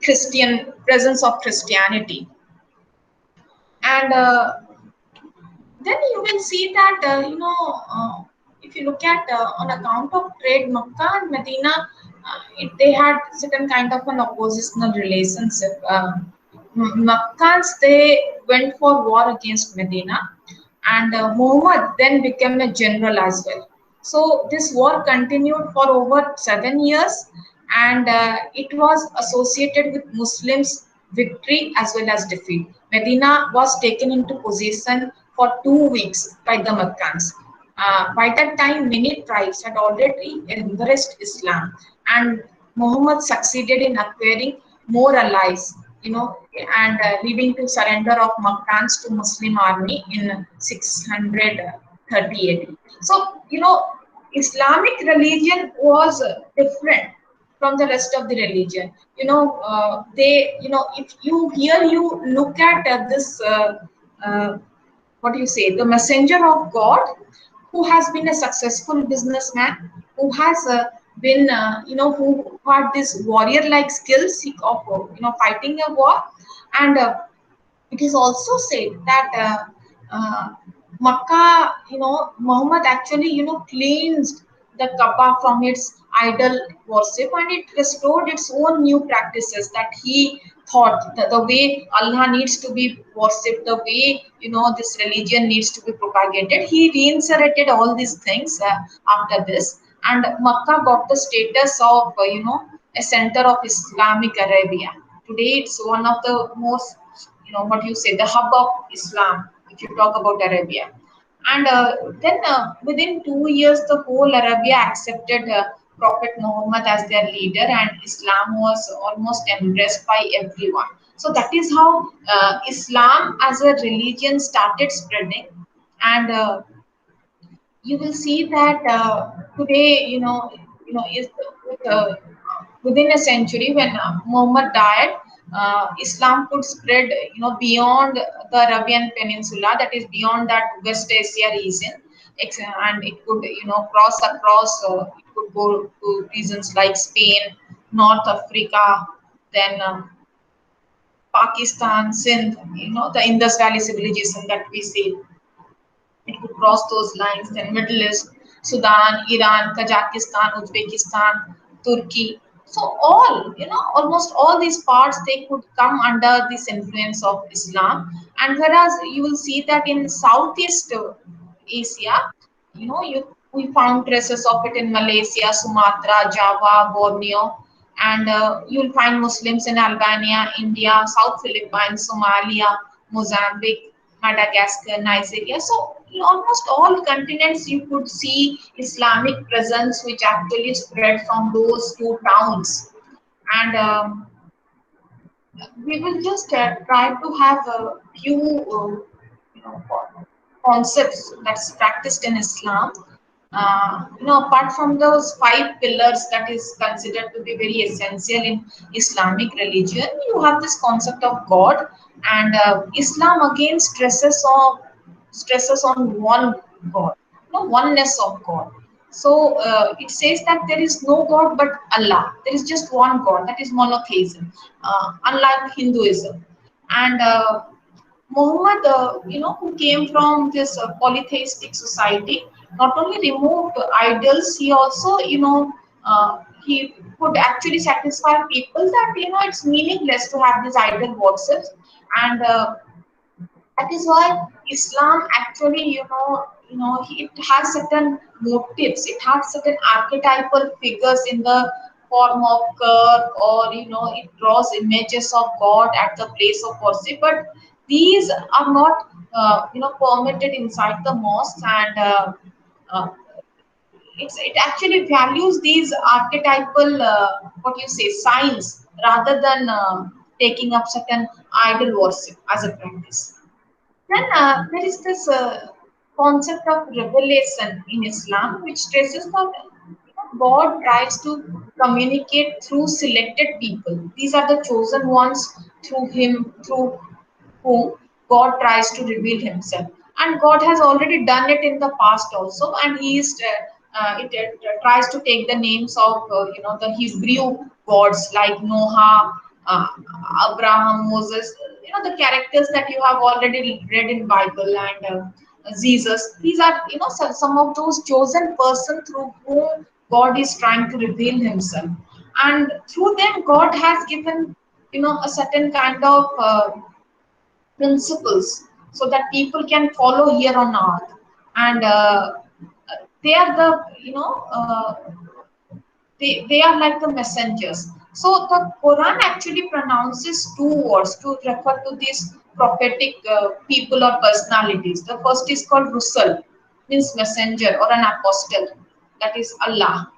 Christian presence of Christianity. And then you will see that if you look at on account of trade, Makkah and Medina, they had certain kind of an oppositional relationship. Makkans, they went for war against Medina, and Muhammad then became a general as well. So this war continued for over 7 years, and it was associated with Muslims' victory as well as defeat. Medina was taken into possession for 2 weeks by the Meccans. By that time, many tribes had already embraced Islam, and Muhammad succeeded in acquiring more allies and leading to surrender of Makkans to Muslim army in 630 AD. So, Islamic religion was different from the rest of the religion. If you look at this, uh, what do you say, the messenger of God, who has been a successful businessman, who has who had this warrior-like skills of fighting a war, and it is also said that Makkah, Muhammad actually, cleansed the Kaaba from its idol worship, and it restored its own new practices that he thought the way Allah needs to be worshipped, the way, this religion needs to be propagated. He reinserted all these things after this, and Makkah got the status of, a center of Islamic Arabia. Today, it's one of the most, what you say, the hub of Islam, if you talk about Arabia. And then within 2 years, the whole Arabia accepted Prophet Muhammad as their leader, and Islam was almost embraced by everyone. So that is how Islam as a religion started spreading. And you will see that today, is with, within a century, when Muhammad died, Islam could spread, beyond the Arabian Peninsula, that is beyond that West Asia region, and it could, cross across. It could go to regions like Spain, North Africa, then Pakistan, Sindh, the Indus Valley civilization that we see. It could cross those lines. Then Middle East, Sudan, Iran, Kazakhstan, Uzbekistan, Turkey. So all, almost all these parts, they could come under this influence of Islam. And whereas you will see that in Southeast Asia, we found traces of it in Malaysia, Sumatra, Java, Borneo, and you'll find Muslims in Albania, India, South Philippines, Somalia, Mozambique, Madagascar, Nigeria. So in almost all continents, you could see Islamic presence, which actually spread from those two towns. And we will just try to have a few concepts that's practiced in Islam. Apart from those five pillars that is considered to be very essential in Islamic religion, you have this concept of God, and Islam again stresses on one God, oneness of God. So it says that there is no God but Allah. There is just one God. That is monotheism, unlike Hinduism. And Muhammad, who came from this polytheistic society, not only removed idols, he also, he could actually satisfy people that, it's meaningless to have these idol worships. And that is why Islam actually, it has certain motives, it has certain archetypal figures in the form of curve, or it draws images of God at the place of worship. But these are not, permitted inside the mosque, and uh, it actually values these archetypal, what you say, signs, rather than taking up certain idol worship as a practice. Then there is this concept of revelation in Islam, which stresses that God tries to communicate through selected people. These are the chosen ones through whom God tries to reveal Himself. And God has already done it in the past also, and He is it tries to take the names of the Hebrew gods like Noah, uh, Abraham, Moses, the characters that you have already read in Bible, and Jesus. These are some of those chosen person through whom God is trying to reveal Himself, and through them God has given a certain kind of principles so that people can follow here on earth. And they are the they are like the messengers. So the Quran actually pronounces two words to refer to these prophetic people or personalities. The first is called Rusul, means messenger or an apostle. That is Allah.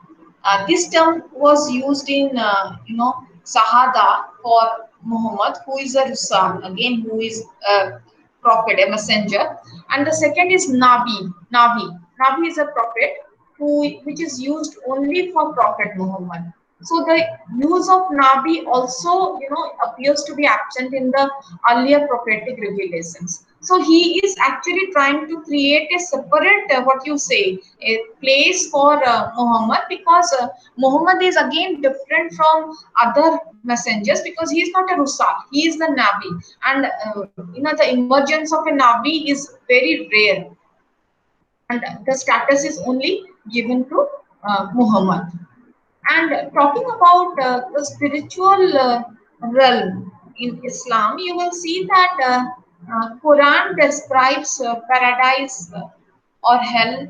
This term was used in Sahada for Muhammad, who is a Rasul, again, who is a prophet, a messenger, and the second is Nabi. Nabi is a prophet which is used only for Prophet Muhammad. So the use of Nabi also, appears to be absent in the earlier prophetic revelations. So he is actually trying to create a separate, what you say, a place for Muhammad, because Muhammad is again different from other messengers because he is not a Rusul, he is the Nabi, and the emergence of a Nabi is very rare, and the status is only given to Muhammad. And talking about the spiritual realm in Islam, you will see that Quran describes paradise or hell.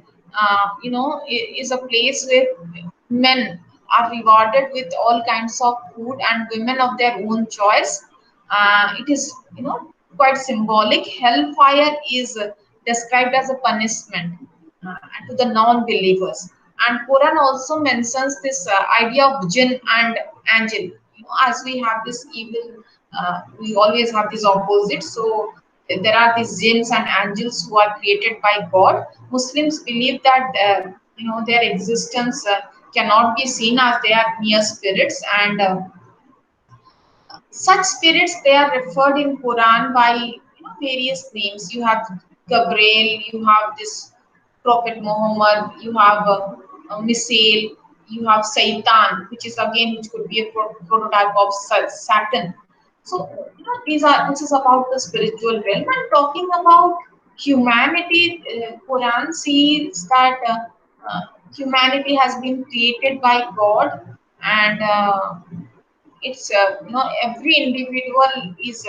Is a place where men are rewarded with all kinds of food and women of their own choice. It is quite symbolic. Hellfire is described as a punishment to the non-believers. And Quran also mentions this idea of jinn and angel. As we have this evil, we always have this opposite. So there are these jinns and angels who are created by God. Muslims believe that their existence cannot be seen, as they are mere spirits, and such spirits, they are referred in Quran by various names. You have Gabriel, you have this Prophet Muhammad, you have Misael, you have Satan, which is again, which could be a prototype of Saturn. So this is about the spiritual realm. And talking about humanity, Quran sees that humanity has been created by God, and it's every individual is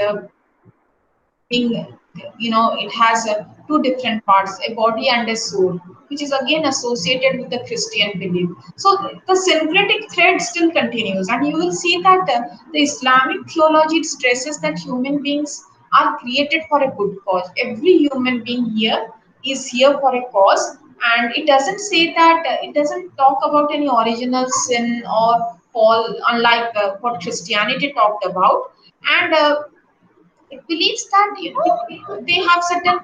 being, it has two different parts, a body and a soul, which is again associated with the Christian belief. So the syncretic thread still continues, and you will see that the Islamic theology stresses that human beings are created for a good cause. Every human being here is here for a cause, and it doesn't say that, it doesn't talk about any original sin or fall, unlike what Christianity talked about. And it believes that they have certain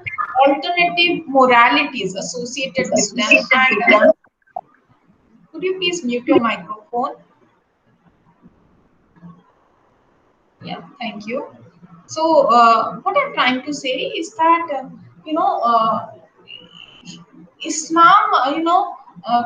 alternative moralities associated with them. And could you please mute your microphone? Yeah, thank you. So what I'm trying to say is that you know Islam, uh,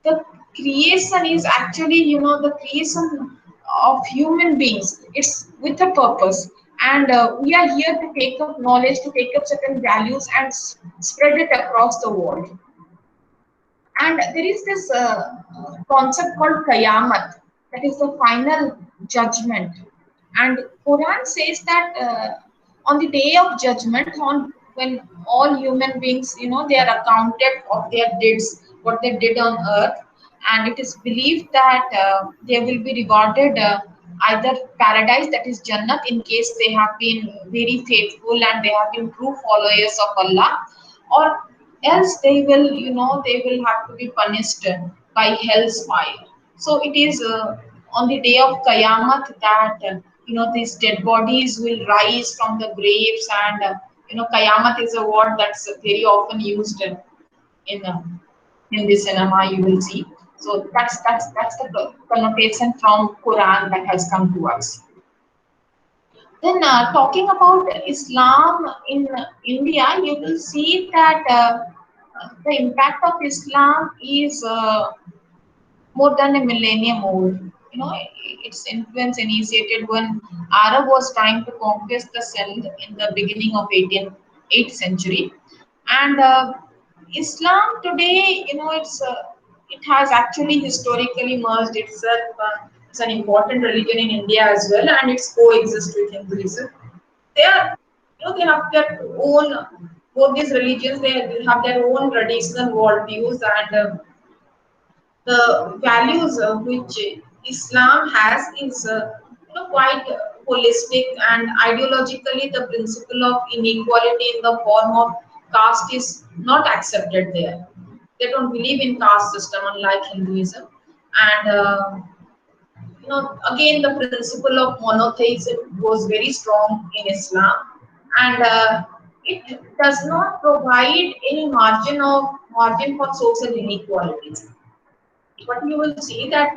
the creation is actually, the creation of human beings. It's with a purpose, and we are here to take up knowledge, to take up certain values, and spread it across the world. And there is this concept called Qayamat, that is the final judgment. And Quran says that on the day of judgment, on when all human beings, they are accounted of their deeds, what they did on earth, and it is believed that they will be rewarded either paradise, that is Jannat, in case they have been very faithful and they have been true followers of Allah, or else they will have to be punished by hell's fire. So it is on the day of Qayamat that these dead bodies will rise from the graves, and Qayamat is a word that's very often used in Hindi cinema. You will see. So that's the connotation from Quran that has come to us. Then talking about Islam in India, you will see that the impact of Islam is more than a millennium old. Its influence initiated when Arab was trying to conquest the Sindh in the beginning of 8th century, and Islam today, it has actually historically merged itself. It's an important religion in India as well, and it's coexist with Hinduism. They are, they have their own, both these religions, they have their own traditional worldviews, and the values which Islam has is quite holistic, and ideologically the principle of inequality in the form of caste is not accepted there. They don't believe in caste system, unlike Hinduism. And again the principle of monotheism goes very strong in Islam, and it does not provide any margin for social inequalities. But you will see that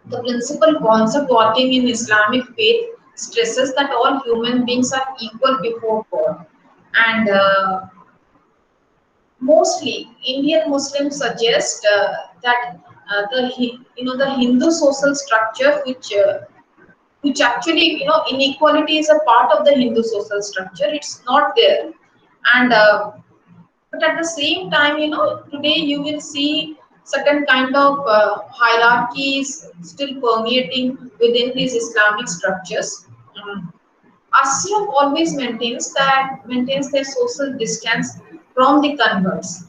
the principal concept working in Islamic faith stresses that all human beings are equal before God, and mostly Indian Muslims suggest that the Hindu social structure, which actually inequality is a part of the Hindu social structure. It's not there, and but at the same time, today you will see certain kind of hierarchies still permeating within these Islamic structures. Ashraf always maintains their social distance from the converts,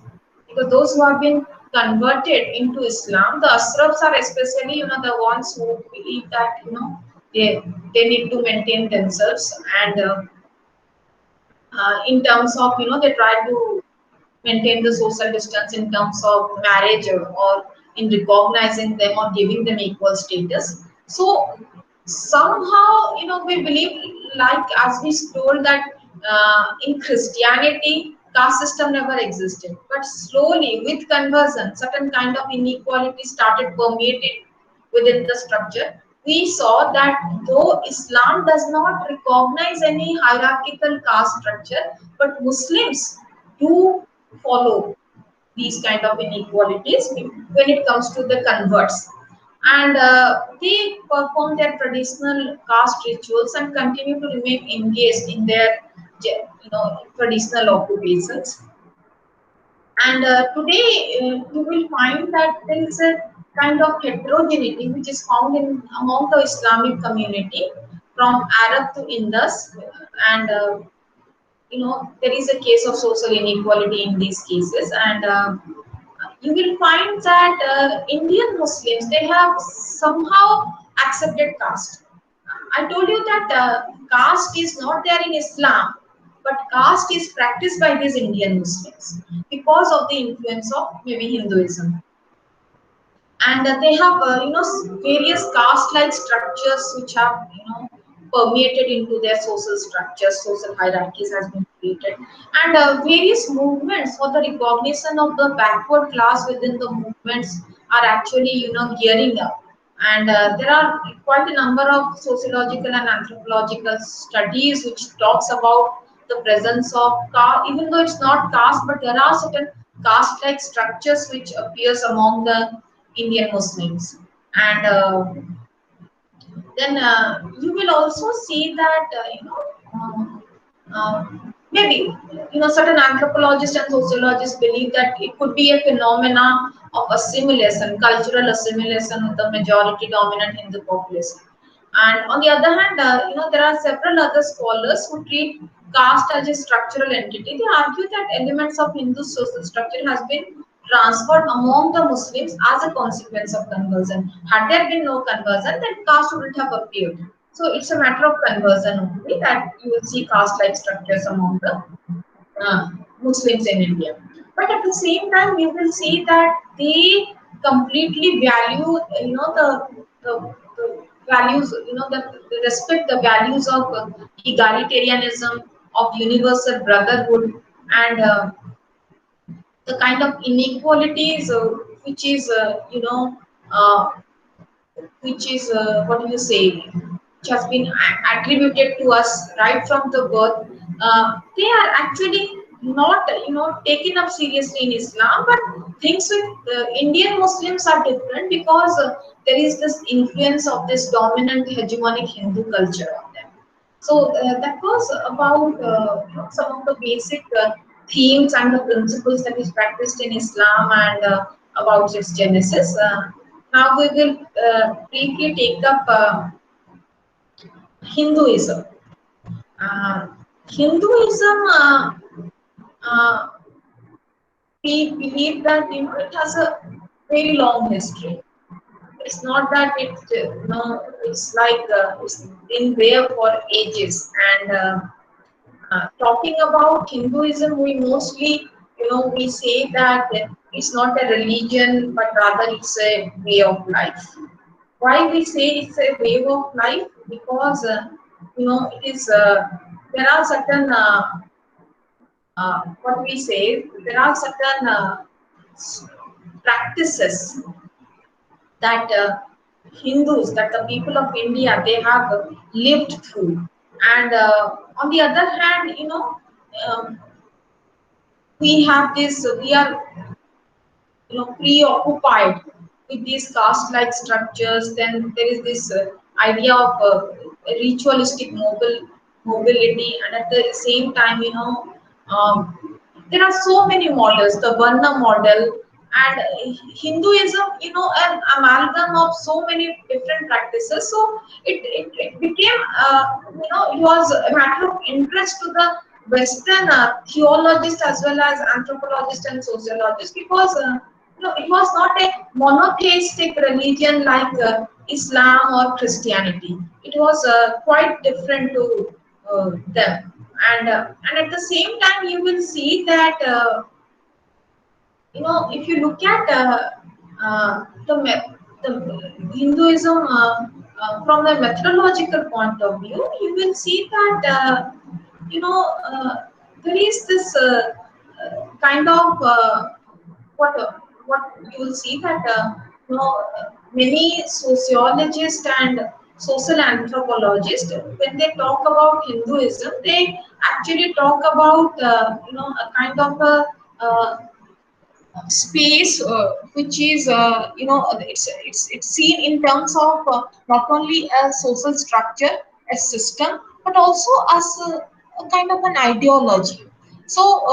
because those who have been converted into Islam, the Ashrafs are especially the ones who believe that they need to maintain themselves, and in terms of they try to maintain the social distance in terms of marriage, or in recognizing them or giving them equal status. So somehow we believe, like as we told that in Christianity caste system never existed, but slowly with conversion certain kind of inequality started permeated within the structure. We saw that though Islam does not recognize any hierarchical caste structure, but Muslims do follow these kind of inequalities when it comes to the converts, and they perform their traditional caste rituals and continue to remain engaged in their traditional occupations. And today you will find that there is a kind of heterogeneity which is found in among the Islamic community from Arab to Indus, and there is a case of social inequality in these cases, and you will find that Indian Muslims, they have somehow accepted caste. I told you that caste is not there in Islam, but caste is practiced by these Indian Muslims because of the influence of maybe Hinduism, and they have various caste-like structures which have permeated into their social structures. Social hierarchies has been created, and various movements for the recognition of the backward class within the movements are actually gearing up, and there are quite a number of sociological and anthropological studies which talks about the presence of caste, even though it's not caste, but there are certain caste-like structures which appears among the Indian Muslims, and then you will also see that maybe certain anthropologists and sociologists believe that it could be a phenomena of assimilation, cultural assimilation with the majority dominant Hindu population. And on the other hand, there are several other scholars who treat caste as a structural entity. They argue that elements of Hindu social structure has been transferred among the Muslims as a consequence of conversion. Had there been no conversion, then caste wouldn't have appeared. So it's a matter of conversion only that you will see caste-like structures among the uh, Muslims in India. But at the same time, you will see that they completely value, the values, the respect the values of egalitarianism, of universal brotherhood, and the kind of inequalities which is, uh, which is what do you say, which has been attributed to us right from the birth. They are actually not taken up seriously in Islam, but things with Indian Muslims are different because there is this influence of this dominant hegemonic Hindu culture on them. So that was about some of the basic themes and the principles that is practiced in Islam, and about its genesis. Now we will briefly take up Hinduism. Uh, Hinduism, uh, we believe that it has a very long history. It's not that it's like it's been there for ages. And talking about Hinduism, we mostly we say that it's not a religion, but rather it's a way of life. Why we say it's a way of life? Because it is there are certain what we say there are certain practices that Hindus, that the people of India, they have lived through. And on the other hand, um, we have this, we are preoccupied with these caste-like structures. Then there is this idea of ritualistic mobility, and at the same time, there are so many models, the Varna model, and Hinduism, an amalgam of so many different practices. So it became, it was a matter of interest to the Western theologists as well as anthropologists and sociologists, because it was not a monotheistic religion like Islam or Christianity. It was quite different to them, and at the same time, you will see that if you look at the Hinduism from the methodological point of view, you will see that you know uh, there is this kind of what what you will see that many sociologists and social anthropologists, when they talk about Hinduism, they actually talk about a kind of a space which is it's seen in terms of not only a social structure, a system, but also as a kind of an ideology. So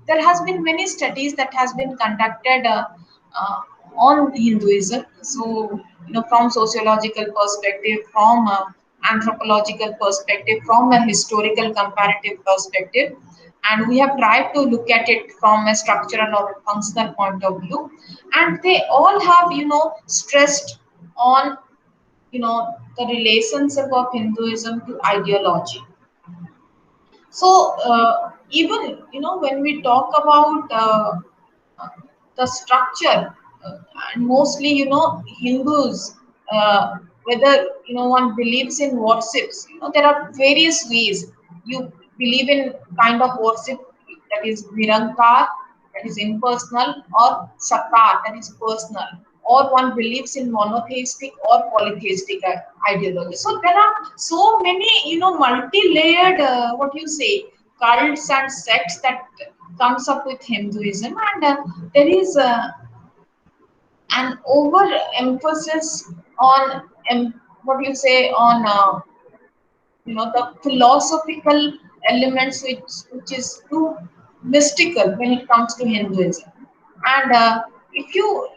there has been many studies that has been conducted uh, on Hinduism. So from sociological perspective, from anthropological perspective, from a historical comparative perspective, and we have tried to look at it from a structural or a functional point of view, and they all have stressed on the relationship of Hinduism to ideology. So even when we talk about uh, the structure, and mostly Hindus, whether one believes in worships, there are various ways. You believe in kind of worship that is Nirankar, that is impersonal, or Sakar, that is personal, or one believes in monotheistic or polytheistic ideology. So there are so many, multi-layered, what you say, cults and sects that comes up with Hinduism, and there is an over emphasis on what you say on the philosophical elements, which is too mystical when it comes to Hinduism. And if you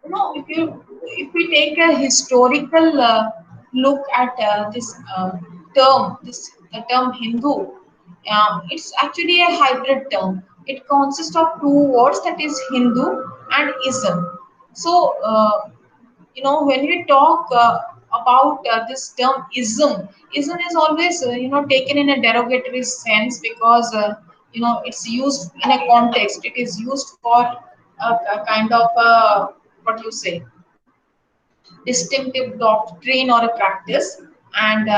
if we take a historical look at this the term Hindu, it's actually a hybrid term. It consists of two words, that is Hindu and Ism. So when we talk about this term ism is always taken in a derogatory sense, because it's used in a context. It is used for a kind of what you say, distinctive doctrine or a practice. And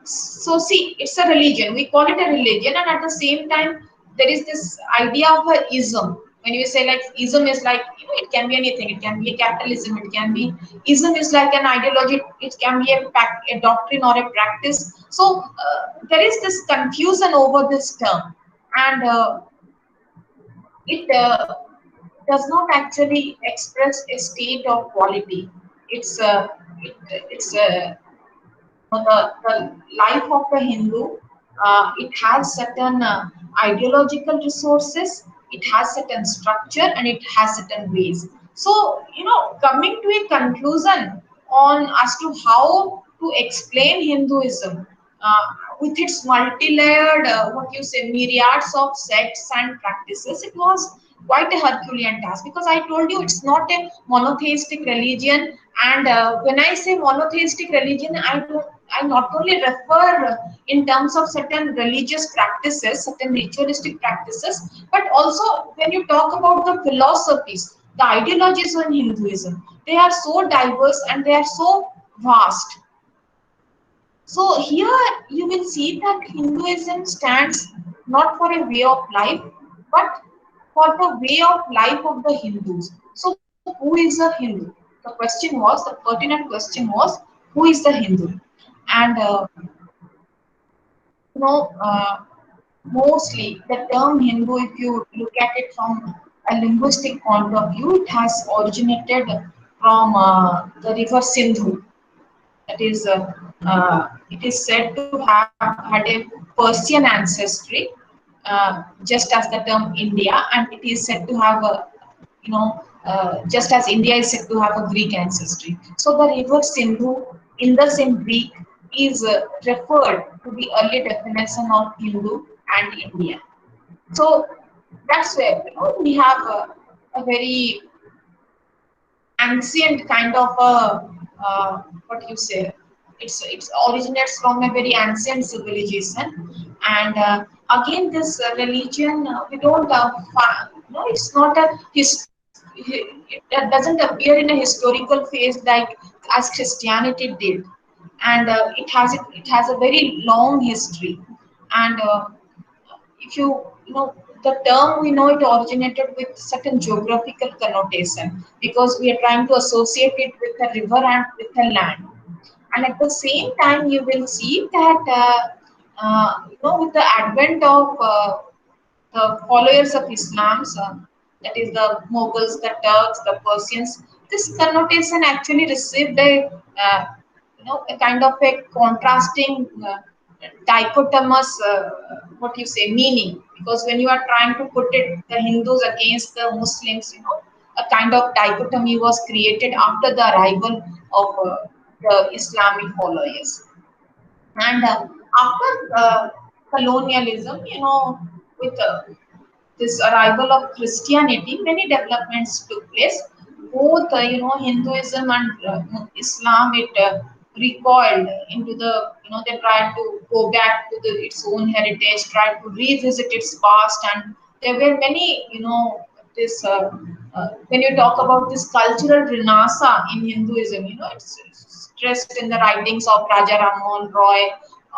so see, it's a religion, we call it a religion, and at the same time there is this idea of a ism. When you say like ism is like, it can be anything, it can be a capitalism, it can be, ism is like an ideology, it can be a doctrine or a practice. So there is this confusion over this term, and it does not actually express a state of quality. It's the life of a Hindu. It has certain ideological resources, it has certain structure, and it has certain ways. So, coming to a conclusion on as to how to explain Hinduism uh, with its multi-layered, what you say, myriads of sects and practices, it was quite a Herculean task, because I told you it's not a monotheistic religion. And when I say monotheistic religion, I not only refer in terms of certain religious practices, certain ritualistic practices, but also when you talk about the philosophies, the ideologies in Hinduism. They are so diverse and they are so vast. So here you will see that Hinduism stands not for a way of life, but for the way of life of the Hindus. So who is a Hindu? The pertinent question was, who is the Hindu? And you know, mostly the term Hindu, if you look at it from a linguistic point of view, it has originated from the river Sindhu. That is, it is said to have had a Persian ancestry, just as the term India, and it is said to have a, just as India is said to have a Greek ancestry. So the river Sindhu, Indus in Greek, is referred to the early definition of Hindu and India. So that's where we have a very ancient kind of a what you say. It's originates from a very ancient civilization, and again this religion we don't no, it's not a it doesn't appear in a historical phase like as Christianity did, and it has a very long history, and if you know the term we know it originated with certain geographical connotation because we are trying to associate it with a river and with a land, and at the same time you will see that with the advent of the followers of Islam, that is the Mughals, the Turks, the Persians, this connotation actually received uh, a kind of a contrasting dichotomous what you say meaning, because when you are trying to put it the Hindus against the Muslims, a kind of dichotomy was created after the arrival of the Islamic followers. And after colonialism, with this arrival of Christianity, many developments took place. Both, Hinduism and Islam, it recoiled into the, they tried to go back to its own heritage, tried to revisit its past, and there were many, this when you talk about this cultural renaissance in Hinduism, it's stressed in the writings of Raja Ram Mohan Roy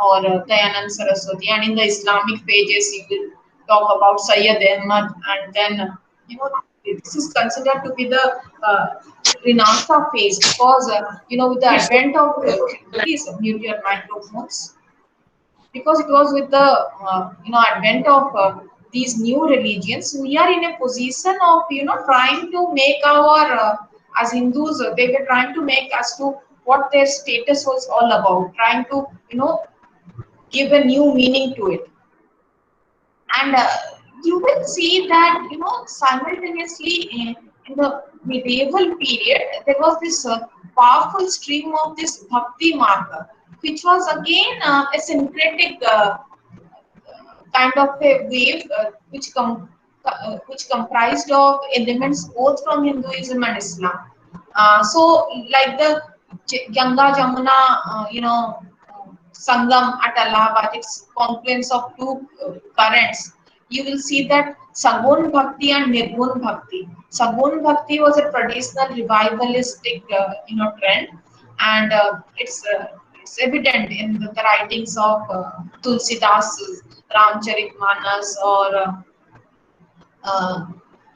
or Dayanand Saraswati, and in the Islamic pages, you will talk about Sayyid Ahmad, and then this is considered to be the Renaissance phase because with the advent of please mute your microphones, because it was with the advent of these new religions, we are in a position of trying to make our as Hindus, they were trying to make as to what their status was all about, trying to give a new meaning to it. And you will see that simultaneously in the medieval period there was this powerful stream of this bhakti marga, which was again a syncretic kind of a wave which comprised of elements both from Hinduism and Islam. So, like the Ganga Jamuna, Sangam at Allahabad, it's confluence of two currents. You will see that Sagun Bhakti and Nirgun Bhakti. Sagun Bhakti was a traditional revivalistic, trend, and it's evident in the writings of Tulsidas, Ramcharitmanas, or uh,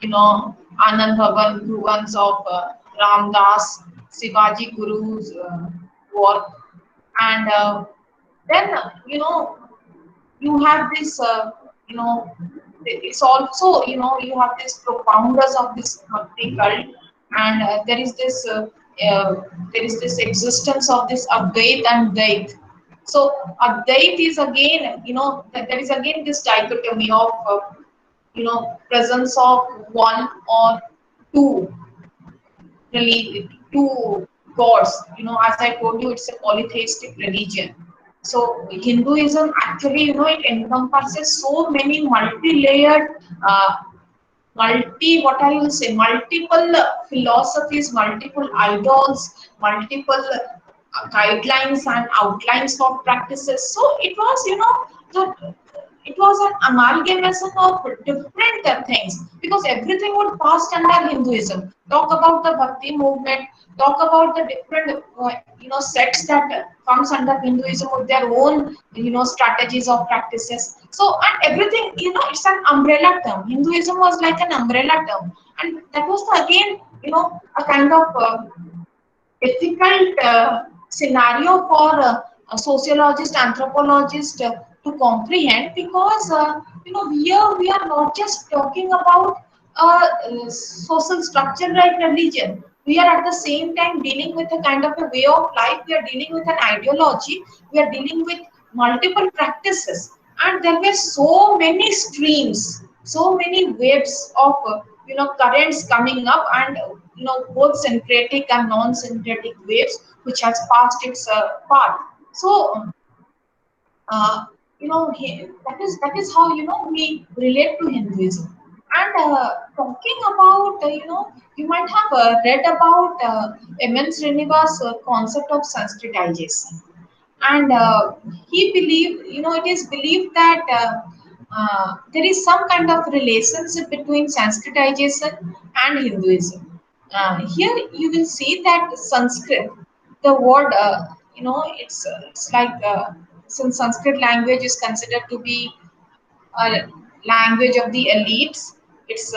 Anand Bhavan Bhuvans of Ramdas, Shivaji Guru's work, and then you have this it's also you have this propounders of this bhakti cult, and uh, there is this existence of this Advait and Dait. So Advait is again there is again this dichotomy of presence of one or two really two gods. As I told you, it's a polytheistic religion. So Hinduism actually, it encompasses so many multi-layered, what I will say, multiple philosophies, multiple idols, multiple guidelines and outlines of practices. So it was, it was was an amalgamation of different things, because everything would pass under Hinduism. Talk about the Bhakti movement, talk about the different sects that comes under Hinduism with their own strategies or practices. So and everything, it's an umbrella term. Hinduism was like an umbrella term, and that was again a kind of difficult scenario for a sociologist, anthropologist to comprehend, because here we are not just talking about social structure like religion. We are at the same time dealing with a kind of a way of life. We are dealing with an ideology. We are dealing with multiple practices, and there were so many streams, so many waves of currents coming up, and both syncretic and non-syncretic waves which has passed its path. So that is how we relate to Hinduism. And talking about you might have read about M.N. Srinivas' concept of Sanskritization, and he believed, it is believed that there is some kind of relationship between Sanskritization and Hinduism. Here you will see that Sanskrit, the word, it's like, since Sanskrit language is considered to be a language of the elites. It's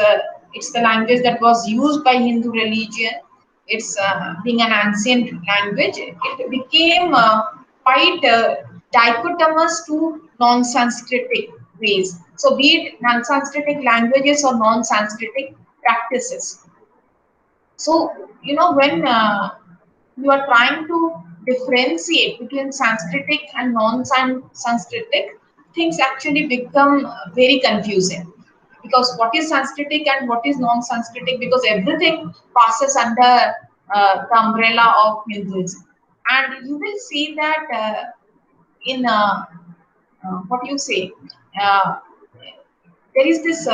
the language that was used by Hindu religion. It's being an ancient language. It became quite dichotomous to non-Sanskritic ways. So, be it non-Sanskritic languages or non-Sanskritic practices. So, when you are trying to differentiate between Sanskritic and non-Sanskritic, things actually become very confusing. Because what is Sanskritic and what is non-Sanskritic? Because everything passes under the umbrella of Hinduism. And you will see that in what you say, uh, there is this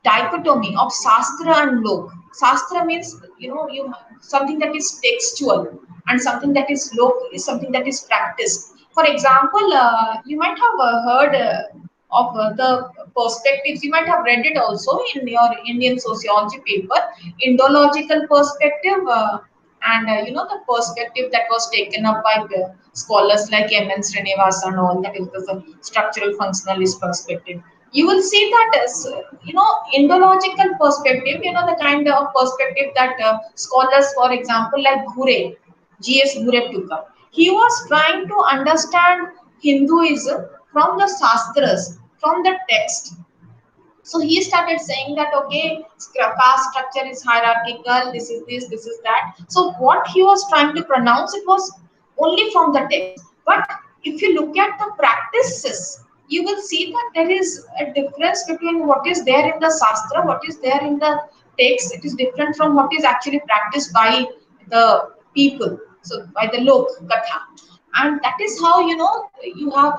dichotomy of Shastra and Lok. Shastra means, you something that is textual, and something that is Lok is something that is practiced. For example, you might have heard of the perspectives. You might have read it also in your Indian sociology paper, Indological perspective. And the perspective that was taken up by scholars like M.N. Srinivas and all, that is the structural functionalist perspective. You will see that as Indological perspective, the kind of perspective that scholars, for example, like Gure, G.S. Gure took up. He was trying to understand Hinduism from the Shastras, from the text. So he started saying that, okay, caste structure is hierarchical, this is that. So what he was trying to pronounce, it was only from the text. But if you look at the practices, you will see that there is a difference between what is there in the Shastra, what is there in the text. It is different from what is actually practiced by the people, so by the Lok Katha. And that is how you have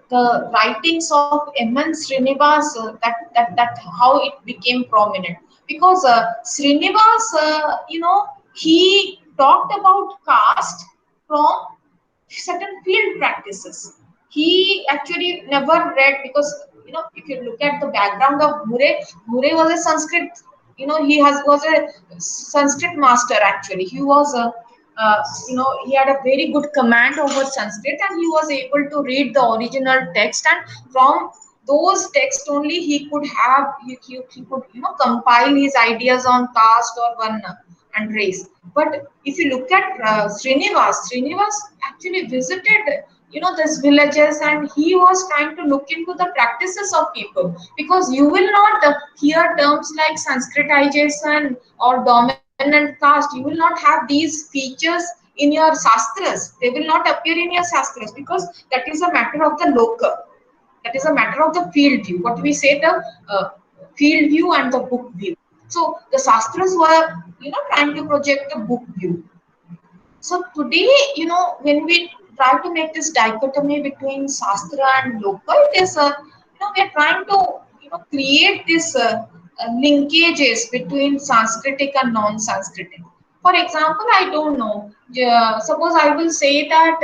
the writings of M.N. Srinivas, that how it became prominent, because Srinivas, he talked about caste from certain field practices. He actually never read, because if you look at the background of Mure was a Sanskrit. He was a Sanskrit master actually. He was a he had a very good command over Sanskrit, and he was able to read the original text, and from those texts only he could have he could compile his ideas on caste or Varna and race. But if you look at Srinivas actually visited these villages, and he was trying to look into the practices of people, because you will not hear terms like Sanskritization or dominant caste. You will not have these features in your Shastras. They will not appear in your Shastras, because that is a matter of the local. That is a matter of the field view. What we say, the field view and the book view. So the Shastras were, trying to project the book view. So today, when we try to make this dichotomy between Shastra and local, it is, we are trying to, create this linkages between Sanskritic and non-Sanskritic. For example, I don't know. Suppose I will say that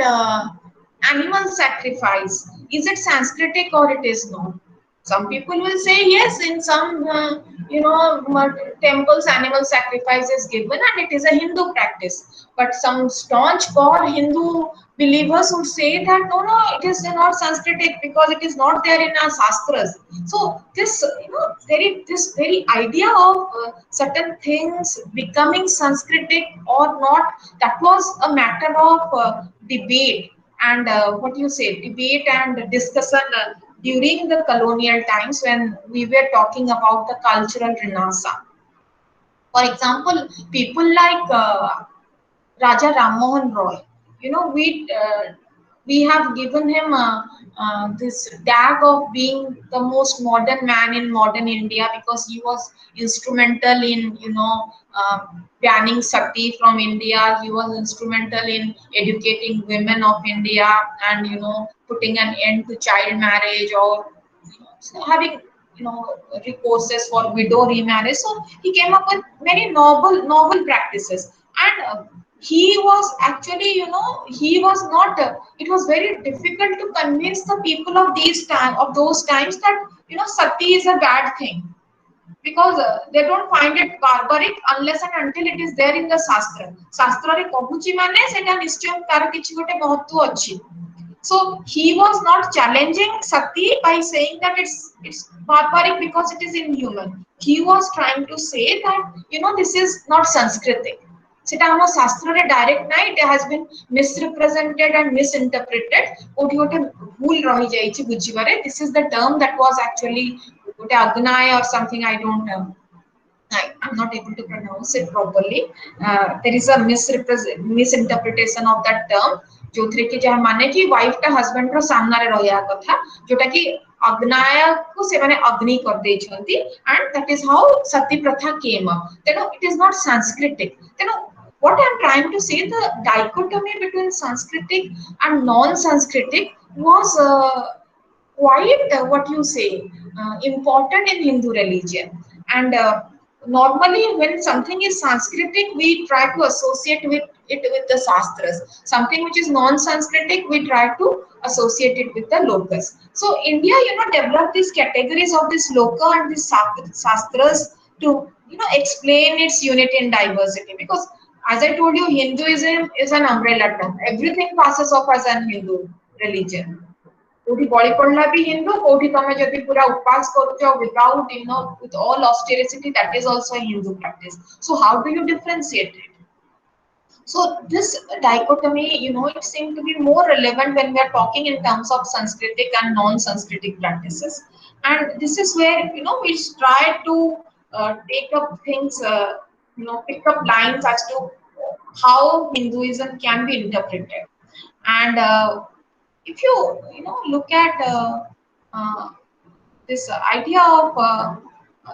animal sacrifice. is it Sanskritic or it is not? Some people will say yes, in some temples animal sacrifice is given and it is a Hindu practice. But some staunch core Hindu believers would say that no, it is not Sanskritic because it is not there in our shastras. So this this very idea of certain things becoming Sanskritic or not, that was a matter of debate and what do you say, debate and discussion during the colonial times when we were talking about the cultural renaissance. For example, people like Raja Ram Mohan Roy. We have given him this tag of being the most modern man in modern India because he was instrumental in banning sati from India. He was instrumental in educating women of India and putting an end to child marriage or having recourses for widow remarriage. So he came up with many novel practices, and he was actually he was not. It was very difficult to convince the people of those times that sati is a bad thing because they don't find it barbaric unless and until it is there in the shastra. Shastra re kohuchi mane seta nischay tar kichi gote mahatva achi. So he was not challenging Sati by saying that it's barbaric because it is inhuman. He was trying to say that this is not Sanskritic. সেটা আমার শাস্ত্রে direct নাই, it has been misrepresented and misinterpreted, কোটি গোটে ভুল রহি যাইছি বুঝিবারে. This is the term that was actually গোটে agnaya or something, I don't know. I'm not able to pronounce it properly. There is a misinterpretation of that term. ଯୋଉଥିରେ କି ଯାହା ମାନେ କି ୱାଇଫ ଟା ହଜବେଣ୍ଡ ର ସାମ୍ନାରେ ରହିବା କଥା, ଯୋଉଟା କି ଅଗ୍ନାୟକୁ ସେମାନେ ଅଗ୍ନି କରିଦେଇଛନ୍ତି, and that is how sati pratha came up. ତେଣୁ it is not Sanskritic. ତେଣୁ what I'm trying to say, the dichotomy between Sanskritic and non-Sanskritic was quite what you say important in Hindu religion. And normally when something is Sanskritic, we try to associate with the shastras. Something which is non-Sanskritic, we try to associate it with the locus. So India developed these categories of this loka and these shastras to explain its unity and diversity, because as I told you, Hinduism is an umbrella term. Everything passes off as an Hindu religion. कोठी बळी पडला भी हिंदू, कोठी तमे जदि पूरा उपवास करूଛ without with all austerity, that is also a Hindu practice. So how do you differentiate it? So this dichotomy, it seems to be more relevant when we are talking in terms of Sanskritic and non-Sanskritic practices. And this is where we try to take up things, pick up lines as to how Hinduism can be interpreted. And if you look at this idea of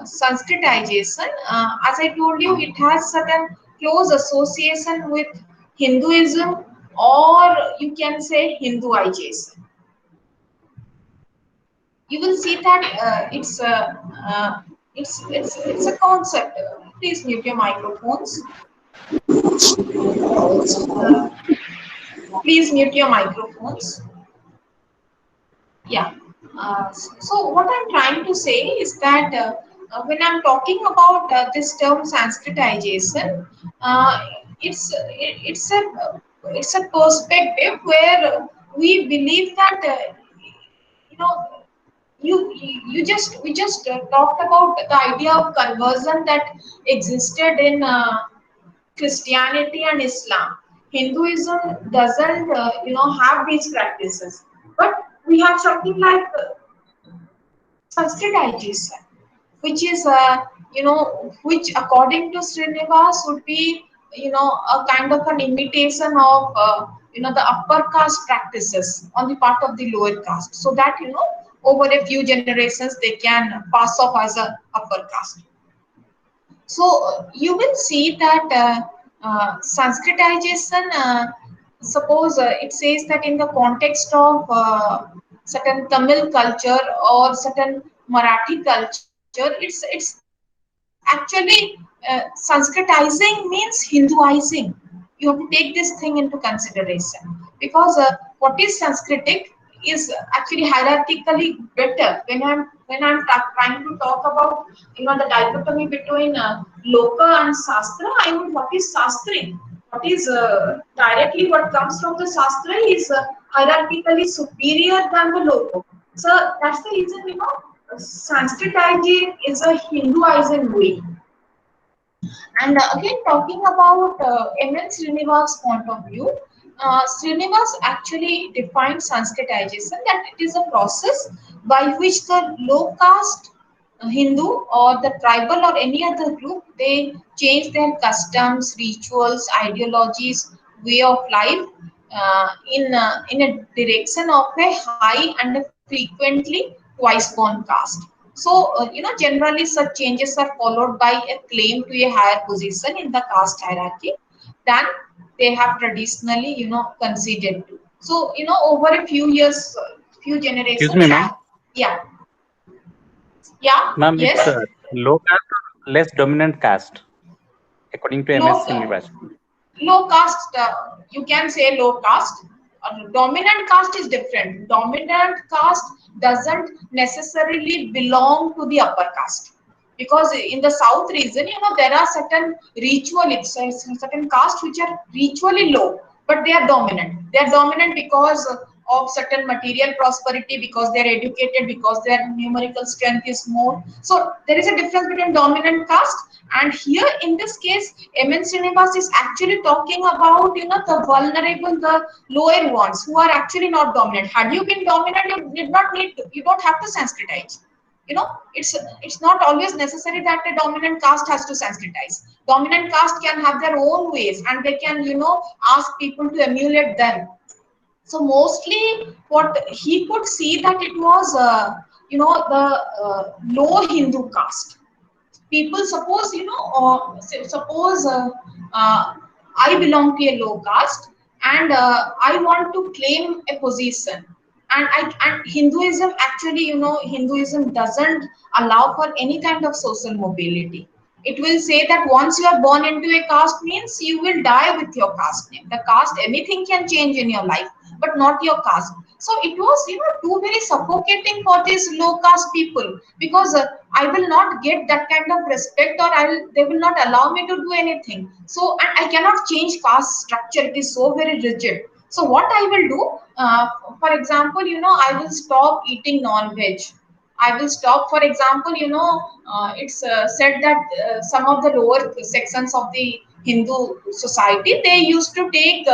Sanskritization, as I told you, it has certain close association with Hinduism, or you can say Hinduization. You will see that it's a concept. Please mute your microphones. Please mute your microphones. Yeah. So what I'm trying to say is that when I'm talking about this term Sanskritization, it's a perspective where we believe that you know we just talked about the idea of conversion that existed in Christianity and Islam. Hinduism doesn't have these practices, but we have something like Sanskritization, which is which according to Srinivas would be a kind of an imitation of the upper caste practices on the part of the lower caste, so that over a few generations they can pass off as a upper caste. So you will see that Sanskritization, suppose it says that in the context of certain Tamil culture or certain Marathi culture, it's actually Sanskritizing means Hinduizing. You have to take this thing into consideration, because what is Sanskritic? is actually hierarchically better. When I'm trying to talk about the dichotomy between loka and sastra, I mean what is sastri? What is directly what comes from the sastra is hierarchically superior than the loka. So that's the reason Sanskritizing is a Hinduizing way. And again, talking about M.N. Srinivas' point of view, Srinivas actually defined Sanskritization that it is a process by which the low caste Hindu or the tribal or any other group, they change their customs, rituals, ideologies, way of life in a direction of a high and a frequently twice born caste. So, generally such changes are followed by a claim to a higher position in the caste hierarchy than they have traditionally, conceded to. So, over a few years, few Excuse generations, me, ma'am. yeah, yeah, Ma'am, it's yes, low caste or less dominant caste, according to MS low, Srinivas. low caste, you can say low caste. Dominant caste is different. Dominant caste doesn't necessarily belong to the upper caste, because in the south region, there are certain ritualists, certain castes which are ritually low, but they are dominant. They are dominant because of certain material prosperity, because they are educated, because their numerical strength is more. So there is a difference between dominant caste, and here in this case, M.N. Srinivas is actually talking about the vulnerable, the lower ones who are actually not dominant. Had you been dominant, you did not need to, you don't have to Sanskritize. It's not always necessary that a dominant caste has to Sanskritize. Dominant caste can have their own ways, and they can ask people to emulate them. So mostly what he could see that it was the low Hindu caste. People, suppose suppose I belong to a low caste, and I want to claim a position, and Hinduism actually, Hinduism doesn't allow for any kind of social mobility. It will say that once you are born into a caste means you will die with your caste name. The caste, anything can change in your life, but not your caste. So it was too very suffocating for these low caste people, because I will not get that kind of respect, or they will not allow me to do anything. So, and I cannot change caste structure. It is so very rigid. So what I will do, for example, I will stop eating non-veg. I will stop. For example, it's said that some of the lower sections of the Hindu society, they used to take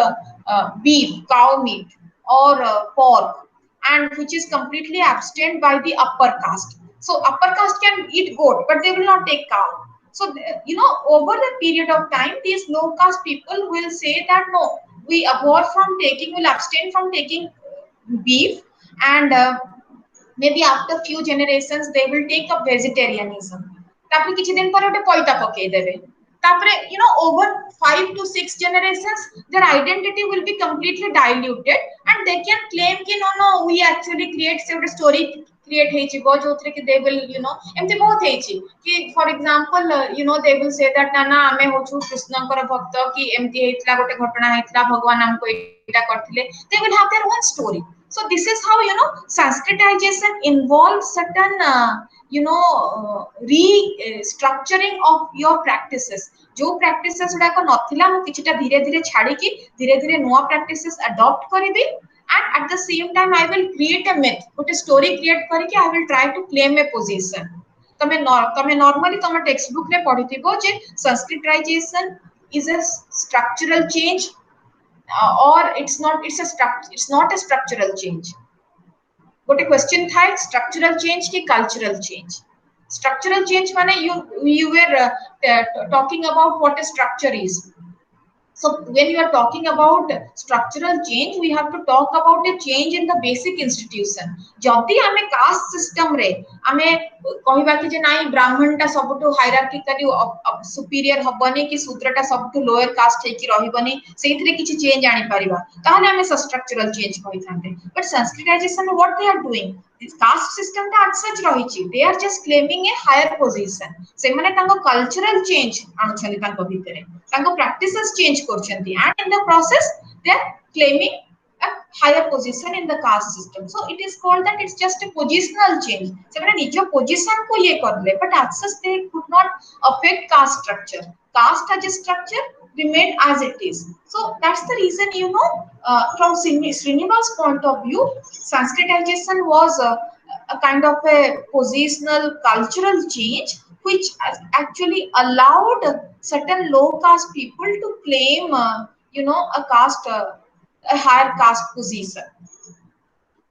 beef, cow meat, or pork, and which is completely abstained by the upper caste. So upper caste can eat goat, but they will not take cow. So over the period of time, these low caste people will say that no, we abhor from taking, will abstain from taking beef, and maybe after few generations they will take up vegetarianism. ତାପରେ କିଛି ଦିନ ପରେ ଗୋଟେ ପଇତା ପକେଇଦେବେ। ତାପରେ over 5 to 6 generations, their identity will be completely diluted, and they can claim ki no, we actually create say ଗୋଟେ story create ହେଇଯିବ ଯୋଉଥିରେ କି they will ଏମିତି ବହୁତ ହେଇଛି କି for example they will say that ନା ଆମେ ହଉଛୁ କୃଷ୍ଣଙ୍କର ଭକ୍ତ, କି ଏମିତି ହେଇଥିଲା, ଗୋଟେ ଘଟଣା ହେଇଥିଲା, ଭଗବାନ ଆମକୁ ଏଇଟା କରିଥିଲେ। They will have their own story. So this is how Sanskritization involves certain restructuring of your practices. जो practices गुड़ाक नथिला मु किछिटा धीरे धीरे छाड़ी धीरे धीरे नुआ practices adopt करिबी, and at the same time I will create a myth, गोटे story create करके I will try to claim a position. तमे normally तम text book रे पढिथिबो जे Sanskritization is a structural change, or it's not a structural change. गोटे question था structural change की cultural change. Structural change माने you were talking about what a structure is. So when you are talking about structural change, we have to talk about a change in the basic institution. जदि आमे caste system रे आमे कहिबा कि जे नाइ ब्राह्मण टा सबटु hierarchically superior हबनी, कि शूद्र टा सबटु lower caste हे कि रहिबनी, सेइथरे किछि चेंज आनि परिबा, ताहले आमे structural change कहि थांते. But Sanskritization, what they are doing, this caste system टा as such रहिछि, they are just claiming a higher position. से माने तांको cultural change आनुछन्ति तांको भितरे, तांको practices change करछन्ति, and in the process they are claiming a higher position in the caste system. So it is called that it's just a positional change. So when nijo position ko ye karle, but access they could not affect caste structure. Caste as a structure remained as it is. So that's the reason, from Srinivas' point of view, Sanskritization was a kind of a positional cultural change which actually allowed certain low caste people to claim, a caste, a higher caste position.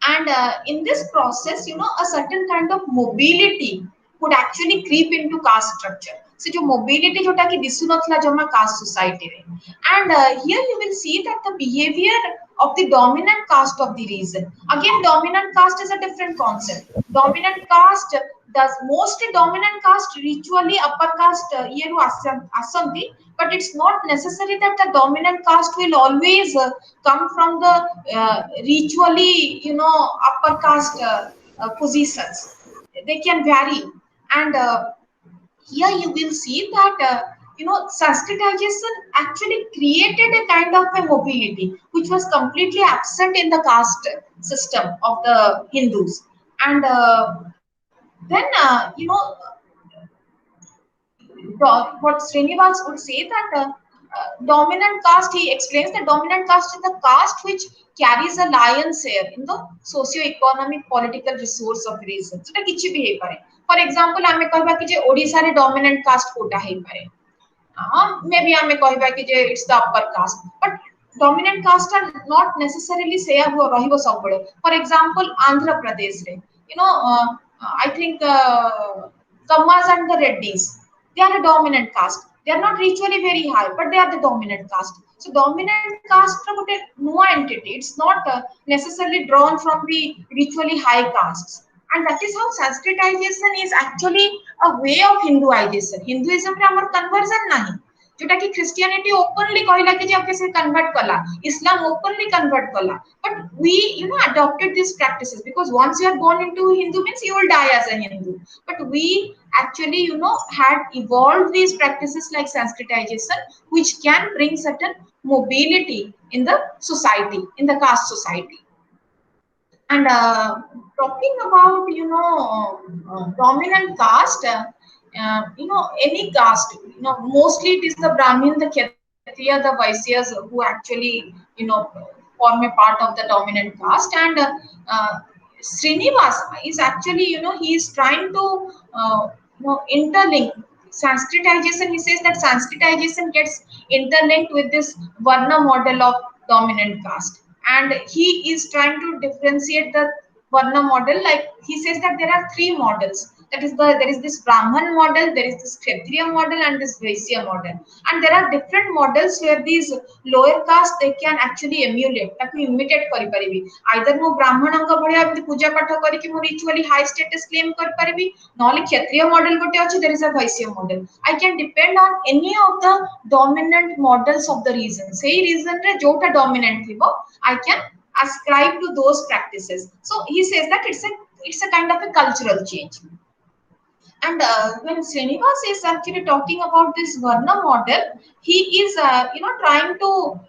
And in this process, a certain kind of mobility would actually creep into caste structure. So जो mobility जोटा कि दिसुनथला जमा caste society रे. And here you will see that the behavior of the dominant caste of the region. Again, dominant caste is a different concept. Dominant caste does mostly dominant caste ritually upper caste ye ru asanti, but it's not necessary that the dominant caste will always come from the ritually, upper caste positions. They can vary. And here you will see that, Sanskritization actually created a kind of a mobility which was completely absent in the caste system of the Hindus. And then, what Srinivas would say that dominant caste, he explains that dominant caste is the caste which carries a lion's share in the socio-economic political resource of region. So, किछि भी हे पारे. For example, आमे कहबा कि जे ओडिसा रे dominant caste Kota हे पारे. Maybe आमे कहबा कि जे it's the upper caste. But dominant caste are not necessarily share हो रहिबो सबबेले. For example, Andhra Pradesh रे, I think Kammas and the Reddys, they are a dominant caste. They are not ritually very high, but they are the dominant caste. So dominant caste is a new entity. It's not necessarily drawn from the ritually high castes. And that is how Sanskritization is actually a way of Hinduization. Hinduism रे हमर conversion नहीं. जोटा कि Christianity openly कहला कि जे आपके से convert कला, Islam openly convert कला. But we, adopted these practices because once you are born into Hindu means you will die as a Hindu. But we actually, had evolved these practices like Sanskritization, which can bring certain mobility in the society, in the caste society. And talking about, dominant caste, any caste, mostly it is the Brahmin, the Kshatriya, the Vaishyas who actually, form a part of the dominant caste. And Srinivas is actually, he is trying to, interlink Sanskritization. He says that Sanskritization gets interlinked with this Varna model of dominant caste, and he is trying to differentiate the Varna model. Like he says that there are three models. That is there is this Brahman model, there is this Kshatriya model, and this Vaishya model. And there are different models where these lower caste they can actually emulate, ताकि imitate करी परिबी. Either mo Brahman अंग भलिया एमति पूजा पाठ करी कि mo ritually high status claim कर परिबी, नॉले Kshatriya model गोटे अछि, there is a Vaishya model. I can depend on any of the dominant models of the region. Sei region रे जोटा dominant थिबो, I can ascribe to those practices. So he says that it's a kind of a cultural change. And when Srinivas is actually talking about this Varna model, he is, trying to,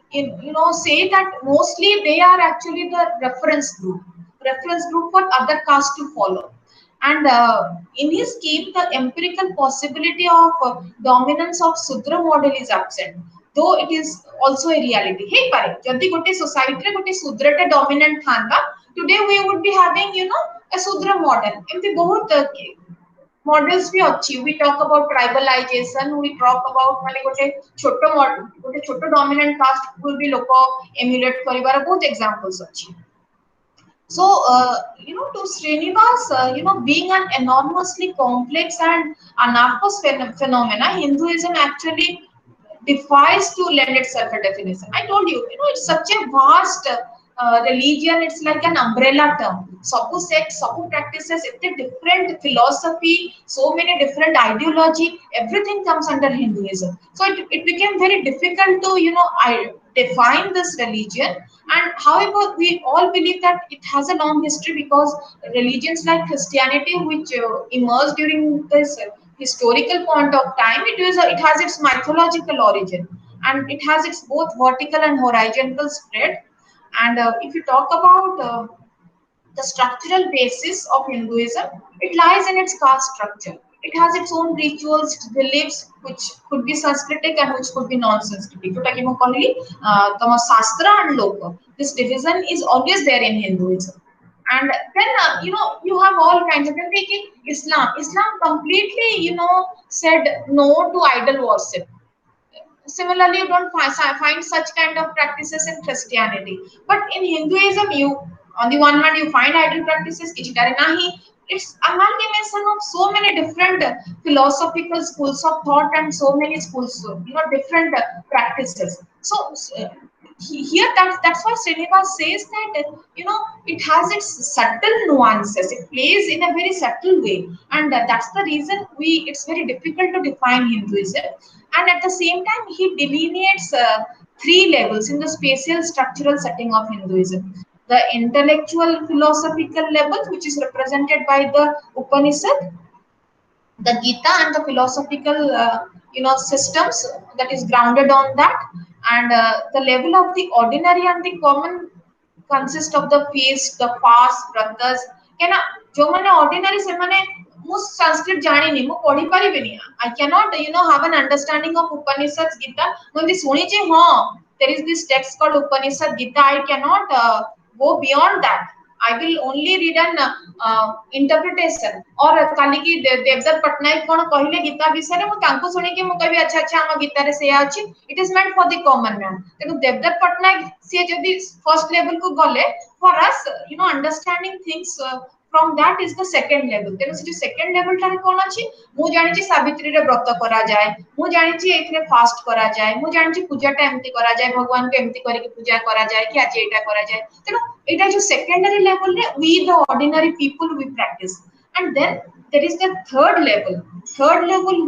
say that mostly they are actually the reference group for other castes to follow. And in his scheme, the empirical possibility of dominance of Sudra model is absent, though it is also a reality. Hey, pare, jodi gote society re gote Sudra te dominant thanda, today we would be having, a Sudra model. एमती बहुत models भी अच्छी. We talk about tribalization, we talk about माने गोटे छोटो dominant caste को भी लोक emulate करिवार बहुत examples अच्छी. So, to Srinivas, being an enormously complex and anarchos phenomena, Hinduism actually defies to lend itself a definition. I told you, it's such a vast religion. It's like an umbrella term. Sabu sects, sabu practices, it's a different philosophy, so many different ideology. Everything comes under Hinduism. So it became very difficult to, I define this religion. And however, we all believe that it has a long history because religions like Christianity, which emerged during this historical point of time, it has its mythological origin and it has its both vertical and horizontal spread. And if you talk about the structural basis of Hinduism, it lies in its caste structure. It has its own rituals, its beliefs, which could be Sanskritic and which could be non-Sanskritic. जोटा कि मैं कहली तम शास्त्र and loka. This division is always there in Hinduism. And then you have all kinds of taking Islam. Islam completely said no to idol worship. Similarly, you don't find such kind of practices in Christianity, but in Hinduism, you on the one hand you find idol practices, kichikare nahi. It's amalgamation of so many different philosophical schools of thought and so many schools, different practices. So here that's what Srinivas says that it has its subtle nuances. It plays in a very subtle way, and that's the reason it's very difficult to define Hinduism. And at the same time, he delineates three levels in the spatial structural setting of Hinduism. The intellectual philosophical level, which is represented by the Upanishad, the Gita, and the philosophical systems that is grounded on that, and the level of the ordinary and the common consist of the feast, the fast, brothers. Can जो मैंने ordinary से मैंने ମୁଁ संस्कृत जानिनी ମୁଁ पढ़ी परिबिनी. I cannot have an understanding of Upanishads, Gita. ମୁଁ ଏମିତି ଶୁଣିଛି ହଁ there is this text called Upanishad Gita. I cannot go beyond that. I will only read an interpretation. और काली की देवदत्त पटनायक कौन कहले गीता विषय रे मु तांको सुनी कि मु कहबी अच्छा अच्छा हम गीता रे सेया अछि. It is meant for the common man. तेनु देवदत्त पटनायक से जदी first level को गले, for us understanding things from that is the second level. तेनु से second level टारे कोन अछि मु जानि छि सावित्री रे व्रत करा जाय, मु जानि छि एथरे फास्ट करा जाय, मु जानि छि पूजा टा एम्ति करा जाय, भगवान को एम्ति करी के पूजा करा जाय कि आज एटा करा जाय. तेनु एटा जो secondary level रे we the ordinary people we practice. And then there is the third level